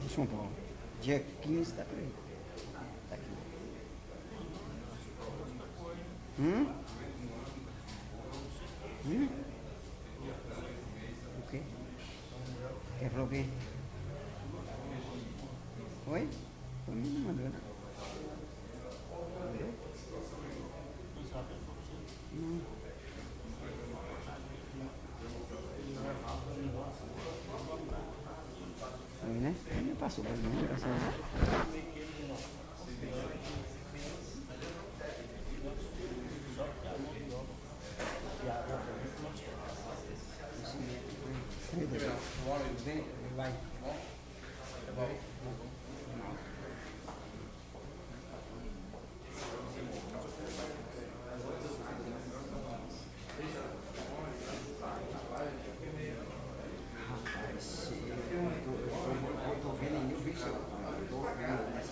Em São Paulo. Dia 15 está por aí. Tá aqui. O quê? Quer falar o quê? Oi? Por mim não mandou, não. Mandou? Não. Foi, né? Ele passou para mim, graças a Deus. Eu tô vendo aí, eu vi que eu tô vendo nessa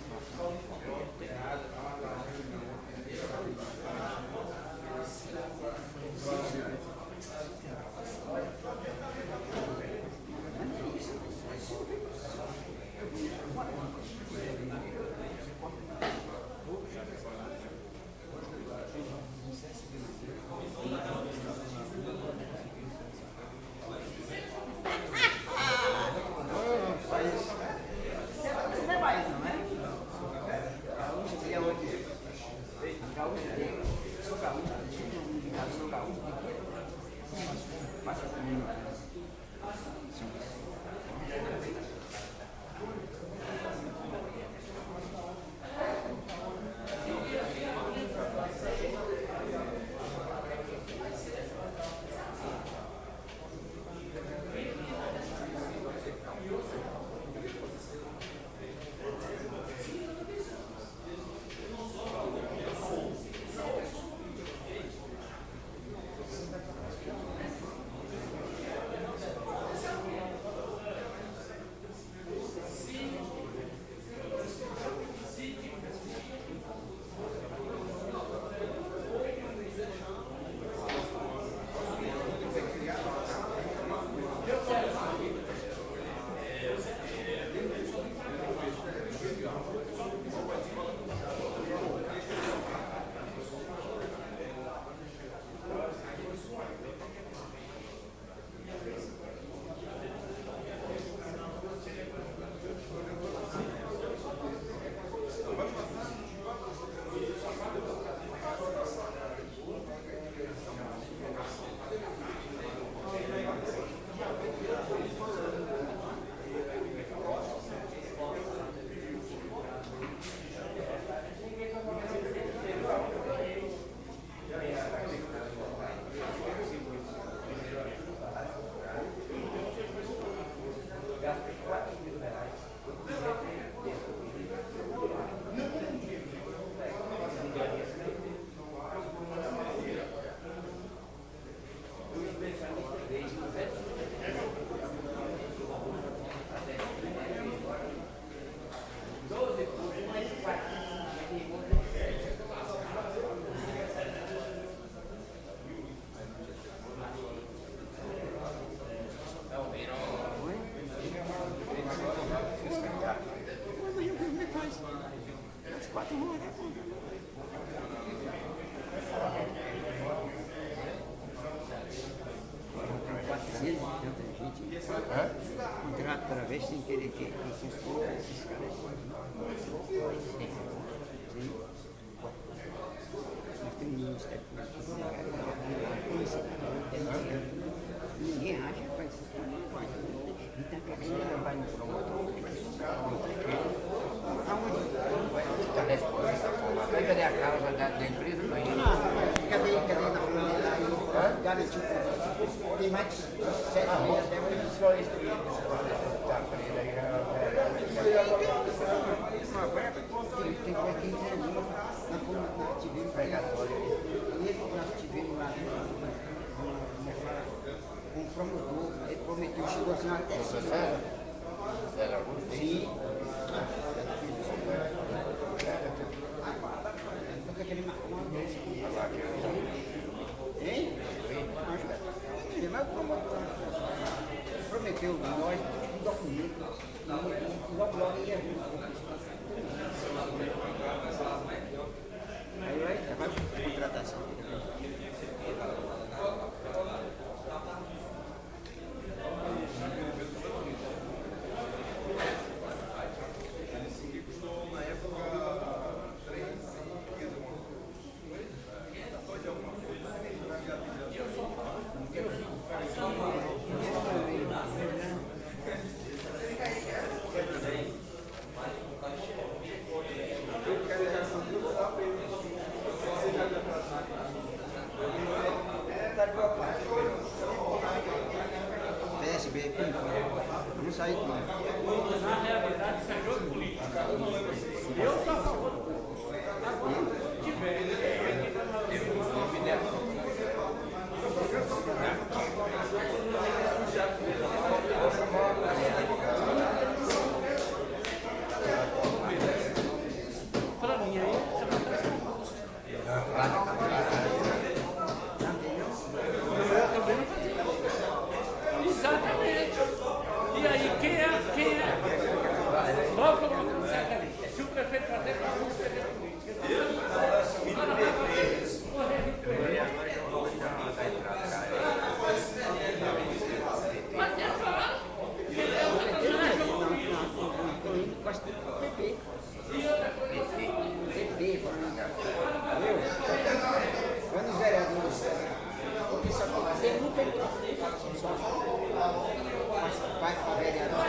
4 ruas, né? Contrato para ver sem querer que esses caras. Nós temos um Ministério Público. Ninguém acha que vai ser e está querendo vai no promotor. Aonde? Cadê a causa da empresa? Cadê na família? Garantiu. Tem mais de 7 meses. Só esse está preso aí. Tem coisa que entendeu. Nós tivemos pregatório. E nós tivemos lá um promotor. Ele prometeu, chegou assim até sim. Porque aquele marcou uma vez. Hein? Mas o promotor prometeu nós um documento e logo ia vir. Aí vai para contratação. PSB, vamos sair de lá. Na realidade, isso é jogo político. Eu sou a favor do povo. Para mim aí, você vai trazer uma bolsa. Eu também não fazia. Exatamente. E aí, quem é? Logo que eu vou começar ali. Se o prefeito fazer, para o prefeito político. Mas é claro. Eu gosto do PP. PP, quando os vereadores, o pessoal tem muito só vai para vereador.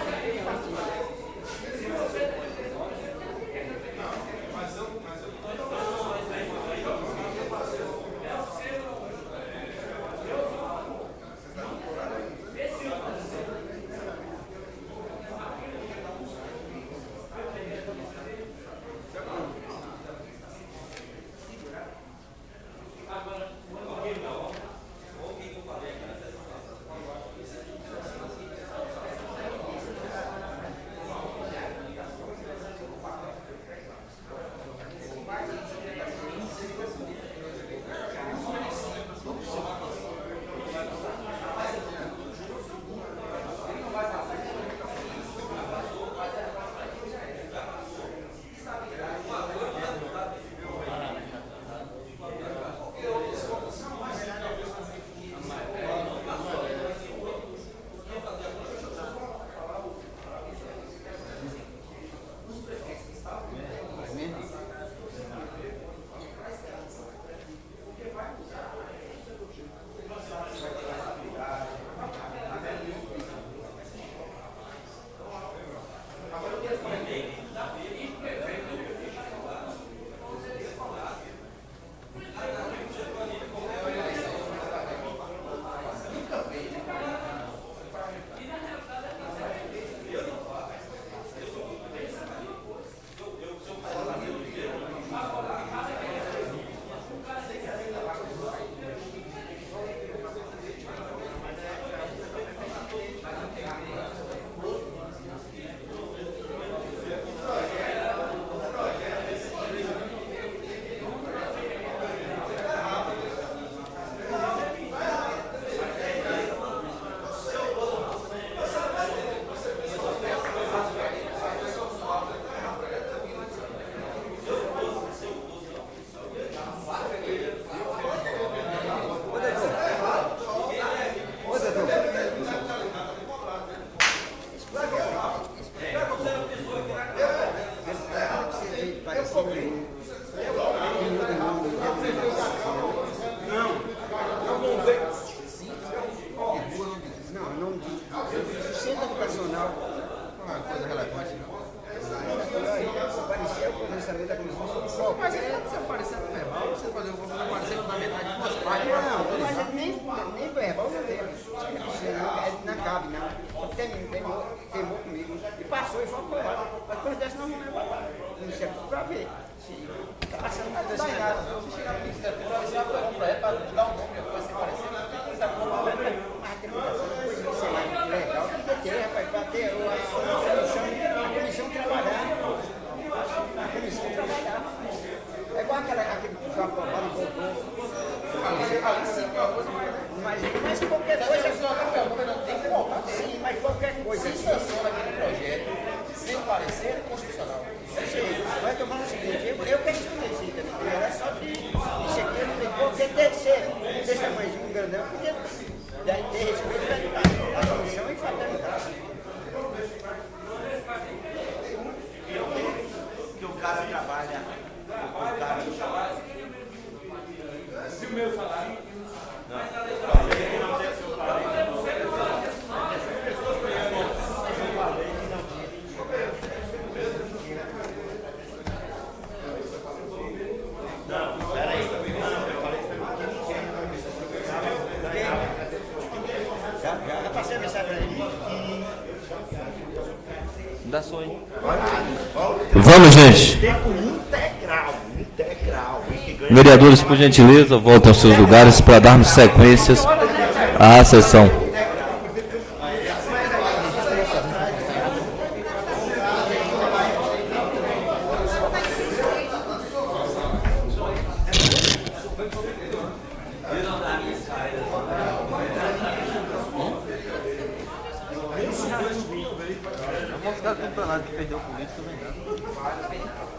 Centro educacional, uma coisa relevante. Parecia o pronunciamento da comissão sobre foco. Mas aí você aparecer no verbal, você fazer o aparecer fundamental de duas páginas. Não, mas nem verbal não teve. Não cabe, não. Só queimou comigo. E passou e foi aprovado. Mas depois dessa não vai para pra ver. Está passando nada da nada. Se chegar no Ministério Público, você vai para dar um nome, depois você aparecer. Mas tem muita coisa legal que ter, rapaz, para ter a comissão trabalhar. A comissão trabalhar. É igual aquele que foi aprovado e voltou. Mas qualquer coisa. Tem que voltar. Sim, mas qualquer coisa. Se sanciona aquele projeto sem parecer constitucional. Vai tomar o seguinte, eu questionei isso, era só de isso aqui, eu não sei porque deve ser desse tamanhozinho grandão, porque deve ter respeito da comissão e fraternidade. Que o cara trabalha, se o meu salário Vamos, gente. Vereadores, por gentileza, voltem aos seus lugares para darmos sequências à sessão.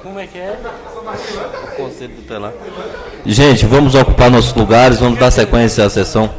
Como é que é? O Conselho Tutelar. Gente, vamos ocupar nossos lugares, vamos dar sequência à sessão.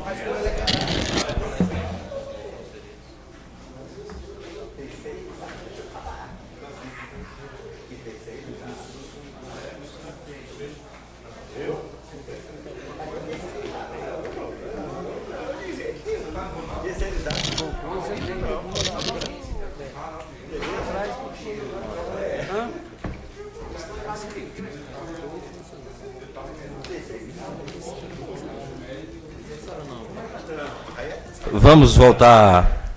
Vamos voltar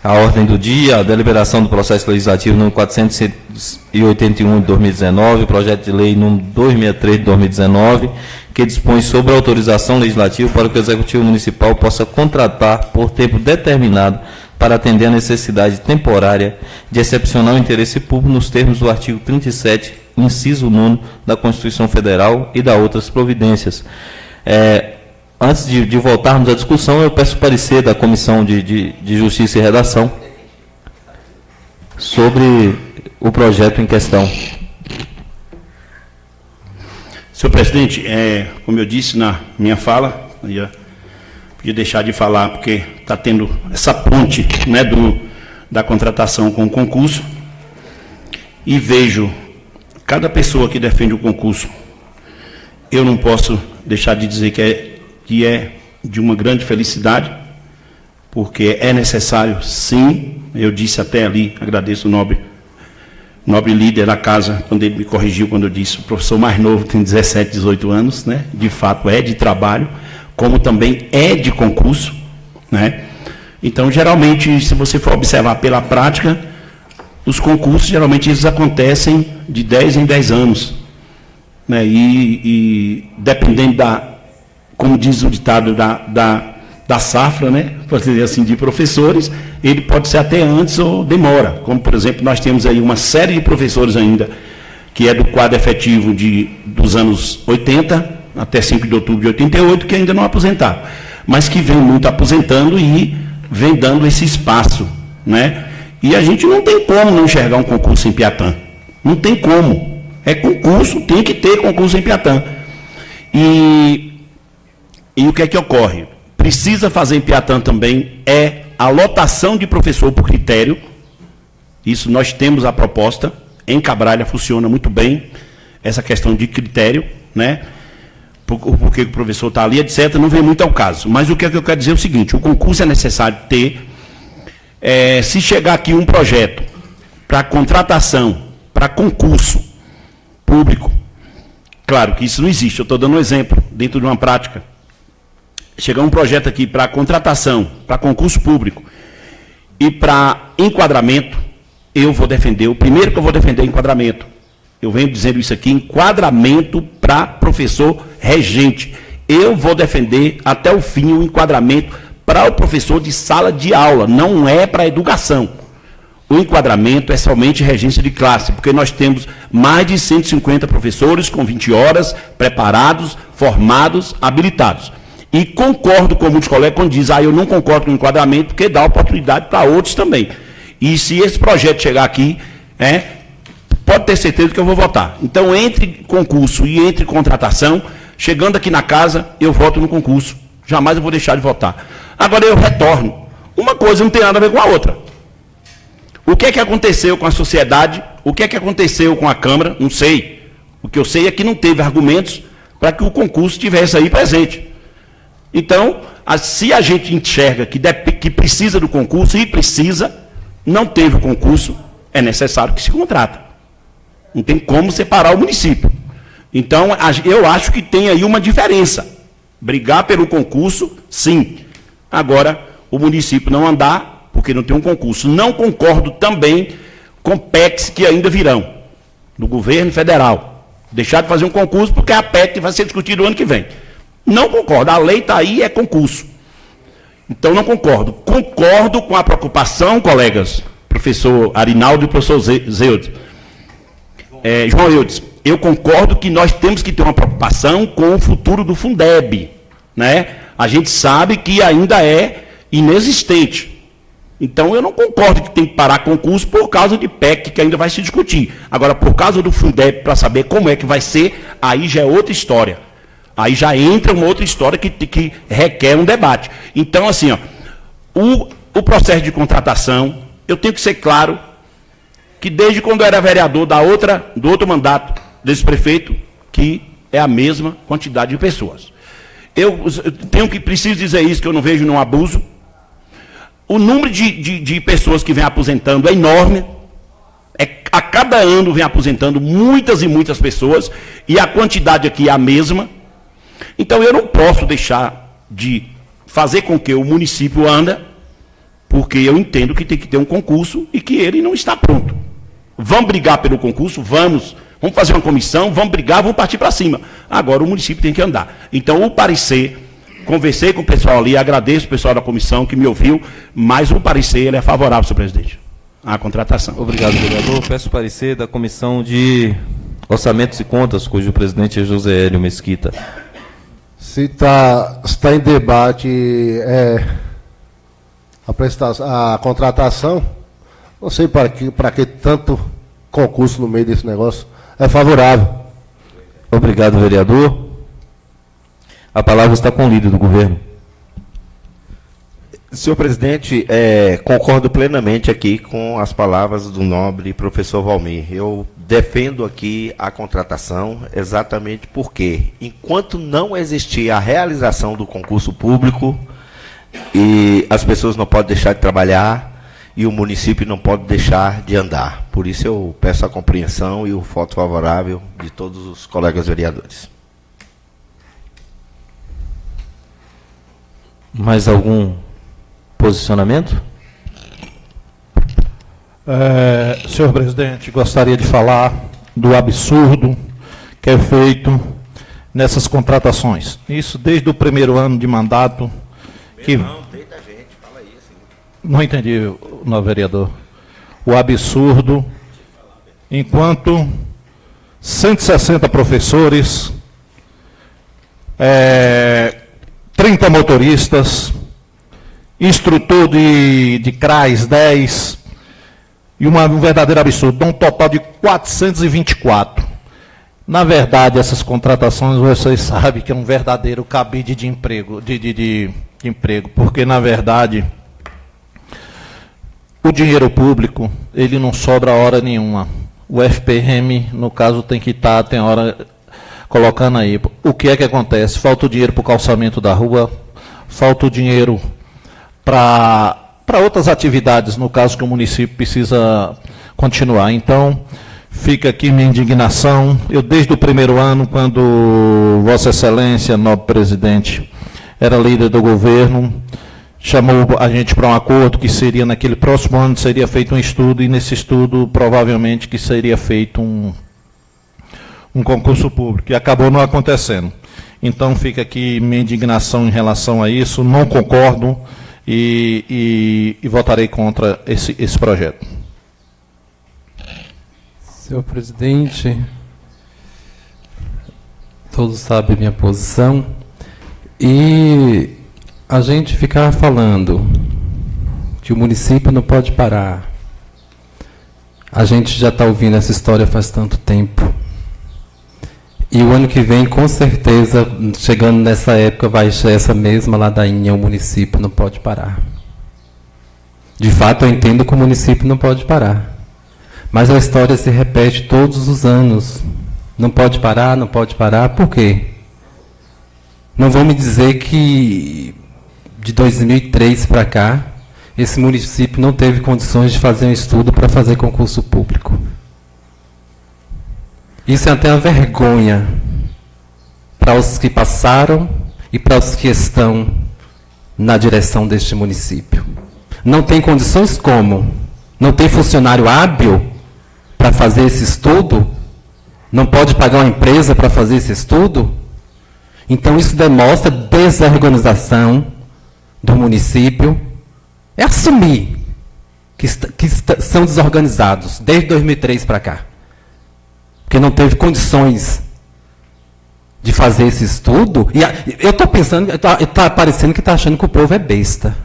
à ordem do dia, a deliberação do processo legislativo número 481 de 2019, projeto de lei número 263 de 2019, que dispõe sobre a autorização legislativa para que o Executivo Municipal possa contratar por tempo determinado para atender a necessidade temporária de excepcional interesse público nos termos do artigo 37, inciso 9 da Constituição Federal e da outras providências. Antes de voltarmos à discussão, eu peço parecer da Comissão de Justiça e Redação sobre o projeto em questão. Senhor presidente, como eu disse na minha fala, eu podia deixar de falar porque está tendo essa ponte, né, da contratação com o concurso, e vejo cada pessoa que defende o concurso, eu não posso deixar de dizer que é de uma grande felicidade, porque é necessário, sim, eu disse até ali, agradeço o nobre líder da casa, quando ele me corrigiu, quando eu disse, o professor mais novo tem 17, 18 anos, né? De fato é de trabalho, como também é de concurso, né? Então, geralmente, se você for observar pela prática, os concursos, geralmente, eles acontecem de 10 em 10 anos, né? E dependendo como diz o ditado, da safra, né, para dizer assim, de professores, ele pode ser até antes ou demora. Como, por exemplo, nós temos aí uma série de professores ainda, que é do quadro efetivo dos anos 80, até 5 de outubro de 88, que ainda não aposentaram, mas que vem muito aposentando e vem dando esse espaço, né? E a gente não tem como não enxergar um concurso em Piatã. Não tem como. É concurso, tem que ter concurso em Piatã. E o que é que ocorre? Precisa fazer em Piatã também a lotação de professor por critério. Isso nós temos a proposta. Em Cabralha funciona muito bem. essa questão de critério, né? Porque o professor está ali, etc., não vem muito ao caso. Mas o que eu quero dizer é o seguinte, o concurso é necessário ter, se chegar aqui um projeto para contratação, para concurso público, claro que isso não existe, eu estou dando um exemplo, dentro de uma prática. Chegar um projeto aqui para contratação, para concurso público e para enquadramento, eu vou defender, o primeiro que eu vou defender é enquadramento. Eu venho dizendo isso aqui, enquadramento para professor regente. Eu vou defender até o fim o enquadramento para o professor de sala de aula, não é para a educação. O enquadramento é somente regência de classe, porque nós temos mais de 150 professores com 20 horas, preparados, formados, habilitados. E concordo com muitos colegas quando dizem, eu não concordo com o enquadramento, porque dá oportunidade para outros também. E se esse projeto chegar aqui, pode ter certeza que eu vou votar. Então, entre concurso e entre contratação, chegando aqui na casa, eu voto no concurso. Jamais eu vou deixar de votar. Agora eu retorno. Uma coisa não tem nada a ver com a outra. O que é que aconteceu com a sociedade? O que é que aconteceu com a Câmara? Não sei. O que eu sei é que não teve argumentos para que o concurso estivesse aí presente. Então, se a gente enxerga que precisa do concurso, e precisa, não teve o concurso, é necessário que se contrate. Não tem como separar o município. Então, eu acho que tem aí uma diferença. Brigar pelo concurso, sim. Agora, o município não andar, porque não tem um concurso. Não concordo também com PECs que ainda virão, do governo federal. Deixar de fazer um concurso, porque a PEC vai ser discutida o ano que vem. Não concordo. A lei está aí, é concurso. Então, não concordo. Concordo com a preocupação, colegas, professor Arinaldo e professor Zeudes. João Eudes, eu concordo que nós temos que ter uma preocupação com o futuro do Fundeb, né? A gente sabe que ainda é inexistente. Então, eu não concordo que tem que parar concurso por causa de PEC, que ainda vai se discutir. Agora, por causa do Fundeb, para saber como é que vai ser, aí já é outra história. Aí já entra uma outra história que requer um debate. Então, assim, o processo de contratação, eu tenho que ser claro que desde quando eu era vereador do outro mandato desse prefeito, que é a mesma quantidade de pessoas. Eu preciso dizer isso, que eu não vejo nenhum abuso. O número de pessoas que vem aposentando é enorme. A cada ano vem aposentando muitas e muitas pessoas, e a quantidade aqui é a mesma. Então eu não posso deixar de fazer com que o município anda, porque eu entendo que tem que ter um concurso e que ele não está pronto. Vamos brigar pelo concurso? Vamos fazer uma comissão, vamos brigar, vamos partir para cima. Agora o município tem que andar. Então o parecer, conversei com o pessoal ali, agradeço o pessoal da comissão que me ouviu, mas o parecer ele é favorável, senhor presidente, à contratação. Obrigado, vereador. Peço o parecer da Comissão de Orçamentos e Contas, cujo presidente é José Hélio Mesquita. Se está em debate a contratação, não sei para que tanto concurso no meio desse negócio. É favorável. Obrigado, vereador. A palavra está com o líder do governo. Senhor presidente, concordo plenamente aqui com as palavras do nobre professor Valmir. Eu defendo aqui a contratação exatamente porque, enquanto não existir a realização do concurso público, e as pessoas não podem deixar de trabalhar, e o município não pode deixar de andar. Por isso eu peço a compreensão e o voto favorável de todos os colegas vereadores. Mais algum posicionamento? Senhor presidente, gostaria de falar do absurdo que é feito nessas contratações. Isso desde o primeiro ano de mandato. Não entendi, novo vereador. O absurdo, enquanto 160 professores, 30 motoristas, instrutor de CRAS 10, e um verdadeiro absurdo, um total de 424. Na verdade, essas contratações, vocês sabem que é um verdadeiro cabide de emprego, de emprego, porque, na verdade, o dinheiro público, ele não sobra hora nenhuma. o FPM, no caso, tem que estar, tem hora, colocando aí. O que é que acontece? Falta o dinheiro para o calçamento da rua, falta o dinheiro para outras atividades, no caso que o município precisa continuar. Então, fica aqui minha indignação. Eu, desde o primeiro ano, quando Vossa Excelência, nobre presidente, era líder do governo, chamou a gente para um acordo que seria, naquele próximo ano, seria feito um estudo, e nesse estudo, provavelmente, que seria feito um concurso público, e acabou não acontecendo. Então, fica aqui minha indignação em relação a isso, não concordo e votarei contra esse projeto. Senhor presidente, todos sabem minha posição, e a gente ficar falando que o município não pode parar. A gente já está ouvindo essa história faz tanto tempo. E o ano que vem, com certeza, chegando nessa época, vai ser essa mesma ladainha, o município não pode parar. De fato, eu entendo que o município não pode parar. Mas a história se repete todos os anos. Não pode parar, não pode parar. Por quê? Não vão me dizer que de 2003 para cá, esse município não teve condições de fazer um estudo para fazer concurso público. Isso é até uma vergonha para os que passaram e para os que estão na direção deste município. Não tem condições como? Não tem funcionário hábil para fazer esse estudo? Não pode pagar uma empresa para fazer esse estudo? Então isso demonstra desorganização do município. É assumir que são desorganizados desde 2003 para cá. Porque não teve condições de fazer esse estudo. E eu estou pensando, está parecendo que está achando que o povo é besta.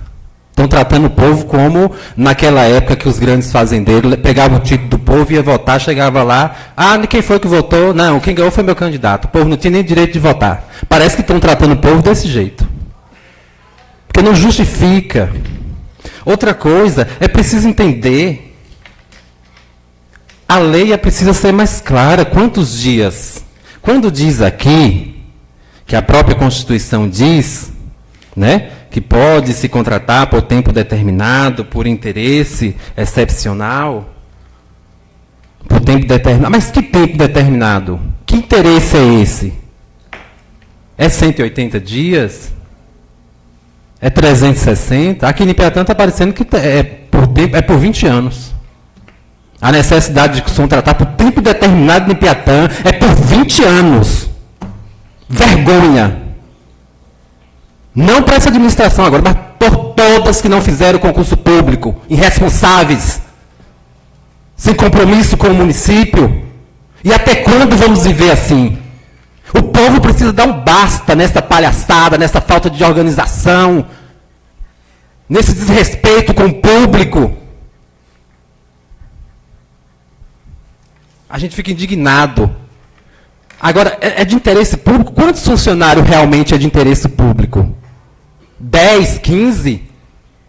Estão tratando o povo como naquela época que os grandes fazendeiros pegavam o título do povo, ia votar, chegava lá, quem foi que votou? Não, quem ganhou foi meu candidato. O povo não tinha nem direito de votar. Parece que estão tratando o povo desse jeito. Porque não justifica. Outra coisa, é preciso entender, a lei precisa ser mais clara. Quantos dias? Quando diz aqui, que a própria Constituição diz, né, que pode se contratar por tempo determinado, por interesse excepcional, por tempo determinado. Mas que tempo determinado? Que interesse é esse? É 180 dias? É 360? Aqui em Nipiatã está parecendo que é por 20 anos. A necessidade de se contratar por tempo determinado em Nipiatã é por 20 anos. Vergonha. Não para essa administração agora, mas por todas que não fizeram concurso público, irresponsáveis, sem compromisso com o município. E até quando vamos viver assim? O povo precisa dar um basta nessa palhaçada, nessa falta de organização, nesse desrespeito com o público. A gente fica indignado. Agora, é de interesse público? Quantos funcionários realmente é de interesse público? 10, 15?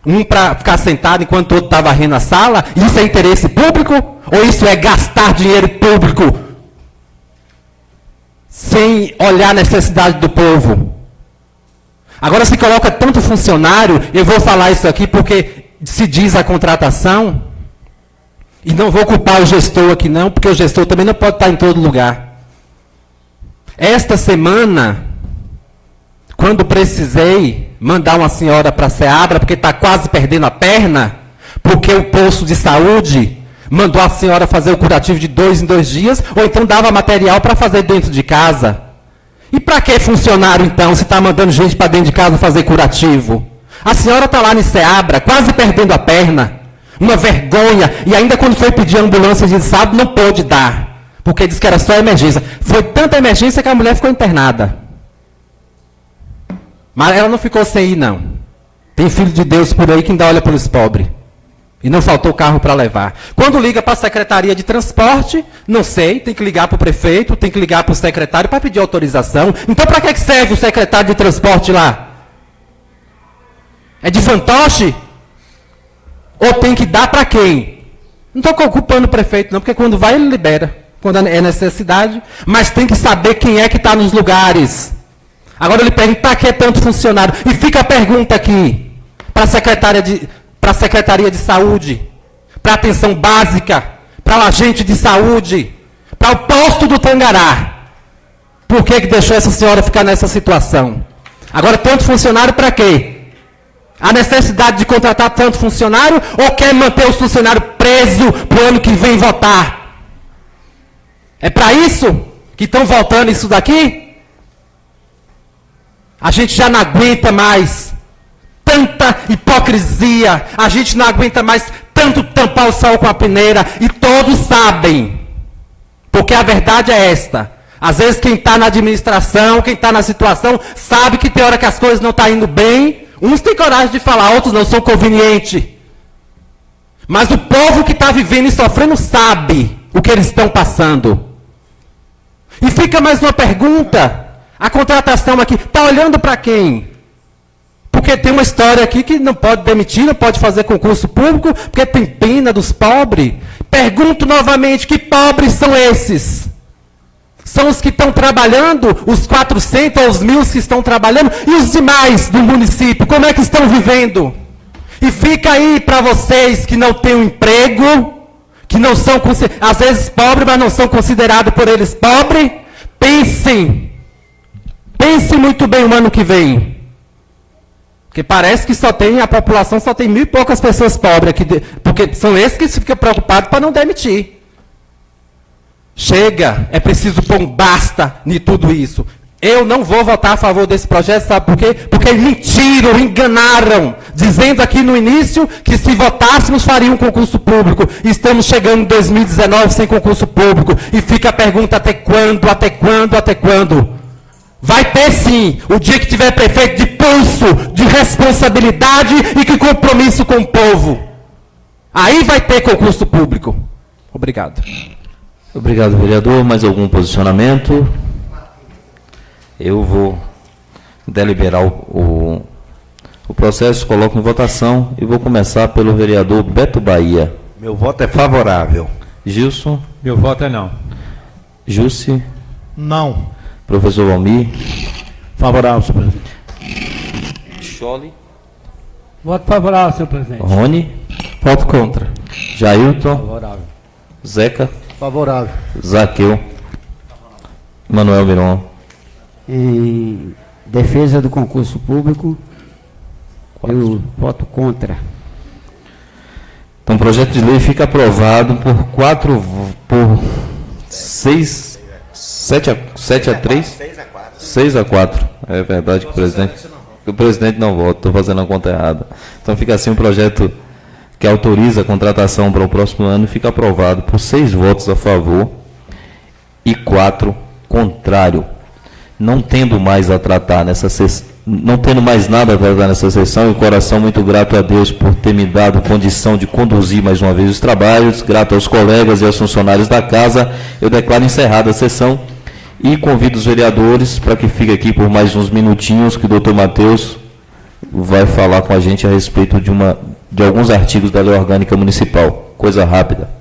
Um para ficar sentado enquanto o outro está varrendo a sala? Isso é interesse público? Ou isso é gastar dinheiro público sem olhar a necessidade do povo? Agora se coloca tanto funcionário, eu vou falar isso aqui porque se diz a contratação, e não vou culpar o gestor aqui não, porque o gestor também não pode estar em todo lugar. Esta semana, quando precisei mandar uma senhora para a Seabra, porque está quase perdendo a perna, porque o posto de saúde mandou a senhora fazer o curativo de 2 em 2 dias, ou então dava material para fazer dentro de casa. E para que funcionário, então, se está mandando gente para dentro de casa fazer curativo? A senhora está lá em Seabra, quase perdendo a perna. Uma vergonha. E ainda quando foi pedir a ambulância de sábado, não pôde dar. Porque disse que era só emergência. Foi tanta emergência que a mulher ficou internada. Mas ela não ficou sem ir, não. Tem filho de Deus por aí que ainda olha pelos pobres. E não faltou carro para levar. Quando liga para a Secretaria de Transporte, não sei, tem que ligar para o prefeito, tem que ligar para o secretário para pedir autorização. Então para que serve o secretário de Transporte lá? É de fantoche? Ou tem que dar para quem? Não estou culpando o prefeito, não, porque quando vai, ele libera. Quando é necessidade, mas tem que saber quem é que está nos lugares. Agora ele pergunta, para que tanto funcionário? E fica a pergunta aqui, para a Secretaria de Saúde, para a atenção básica, para o agente de saúde, para o posto do Tangará. Por que deixou essa senhora ficar nessa situação? Agora, tanto funcionário para quê? A necessidade de contratar tanto funcionário ou quer manter os funcionários presos para o ano que vem votar? É para isso que estão voltando isso daqui? A gente já não aguenta mais tanta hipocrisia, a gente não aguenta mais tanto tampar o sol com a peneira, e todos sabem, porque a verdade é esta. Às vezes quem está na administração, quem está na situação, sabe que tem hora que as coisas não estão indo bem, uns têm coragem de falar, outros não, são convenientes. Mas o povo que está vivendo e sofrendo sabe o que eles estão passando. E fica mais uma pergunta, a contratação aqui, está olhando para quem? Porque tem uma história aqui que não pode demitir, não pode fazer concurso público, porque tem pena dos pobres. Pergunto novamente, que pobres são esses? São os que estão trabalhando, os 400 ou os 1.000 que estão trabalhando, e os demais do município, como é que estão vivendo? E fica aí para vocês que não têm um emprego, que não são, às vezes, pobres, mas não são considerados por eles pobres, pensem muito bem o ano que vem. Porque parece que a população só tem 1.000 e poucas pessoas pobres aqui, porque são esses que se ficam preocupados para não demitir. Chega, é preciso pôr um basta em tudo isso. Eu não vou votar a favor desse projeto, sabe por quê? Porque mentiram, enganaram, dizendo aqui no início que se votássemos faria um concurso público. Estamos chegando em 2019 sem concurso público. E fica a pergunta, até quando, até quando, até quando? Vai ter sim, o dia que tiver prefeito de pulso, de responsabilidade e de compromisso com o povo. Aí vai ter concurso público. Obrigado. Obrigado, vereador. Mais algum posicionamento? Eu vou deliberar o processo, coloco em votação e vou começar pelo vereador Beto Bahia. Meu voto é favorável. Gilson? Meu voto é não. Jusce? Não. Professor Valmir? Favorável, senhor presidente. Chole? Voto favorável, senhor presidente. Rony? Voto contra. Jailton? Favorável. Zeca? Favorável. Zaqueu? Manuel Miron? Em defesa do concurso público, eu voto contra. Então, o projeto de lei fica aprovado por 7 a 3? 6 a 4. É verdade que o presidente não vota, estou fazendo a conta errada. Então, fica assim, um projeto que autoriza a contratação para o próximo ano fica aprovado por 6 votos a favor e 4 contrário. Não tendo mais a tratar não tendo mais nada a tratar nessa sessão, e coração muito grato a Deus por ter me dado condição de conduzir mais uma vez os trabalhos, grato aos colegas e aos funcionários da casa, eu declaro encerrada a sessão e convido os vereadores para que fiquem aqui por mais uns minutinhos, que o doutor Matheus vai falar com a gente a respeito de alguns artigos da Lei Orgânica Municipal. Coisa rápida.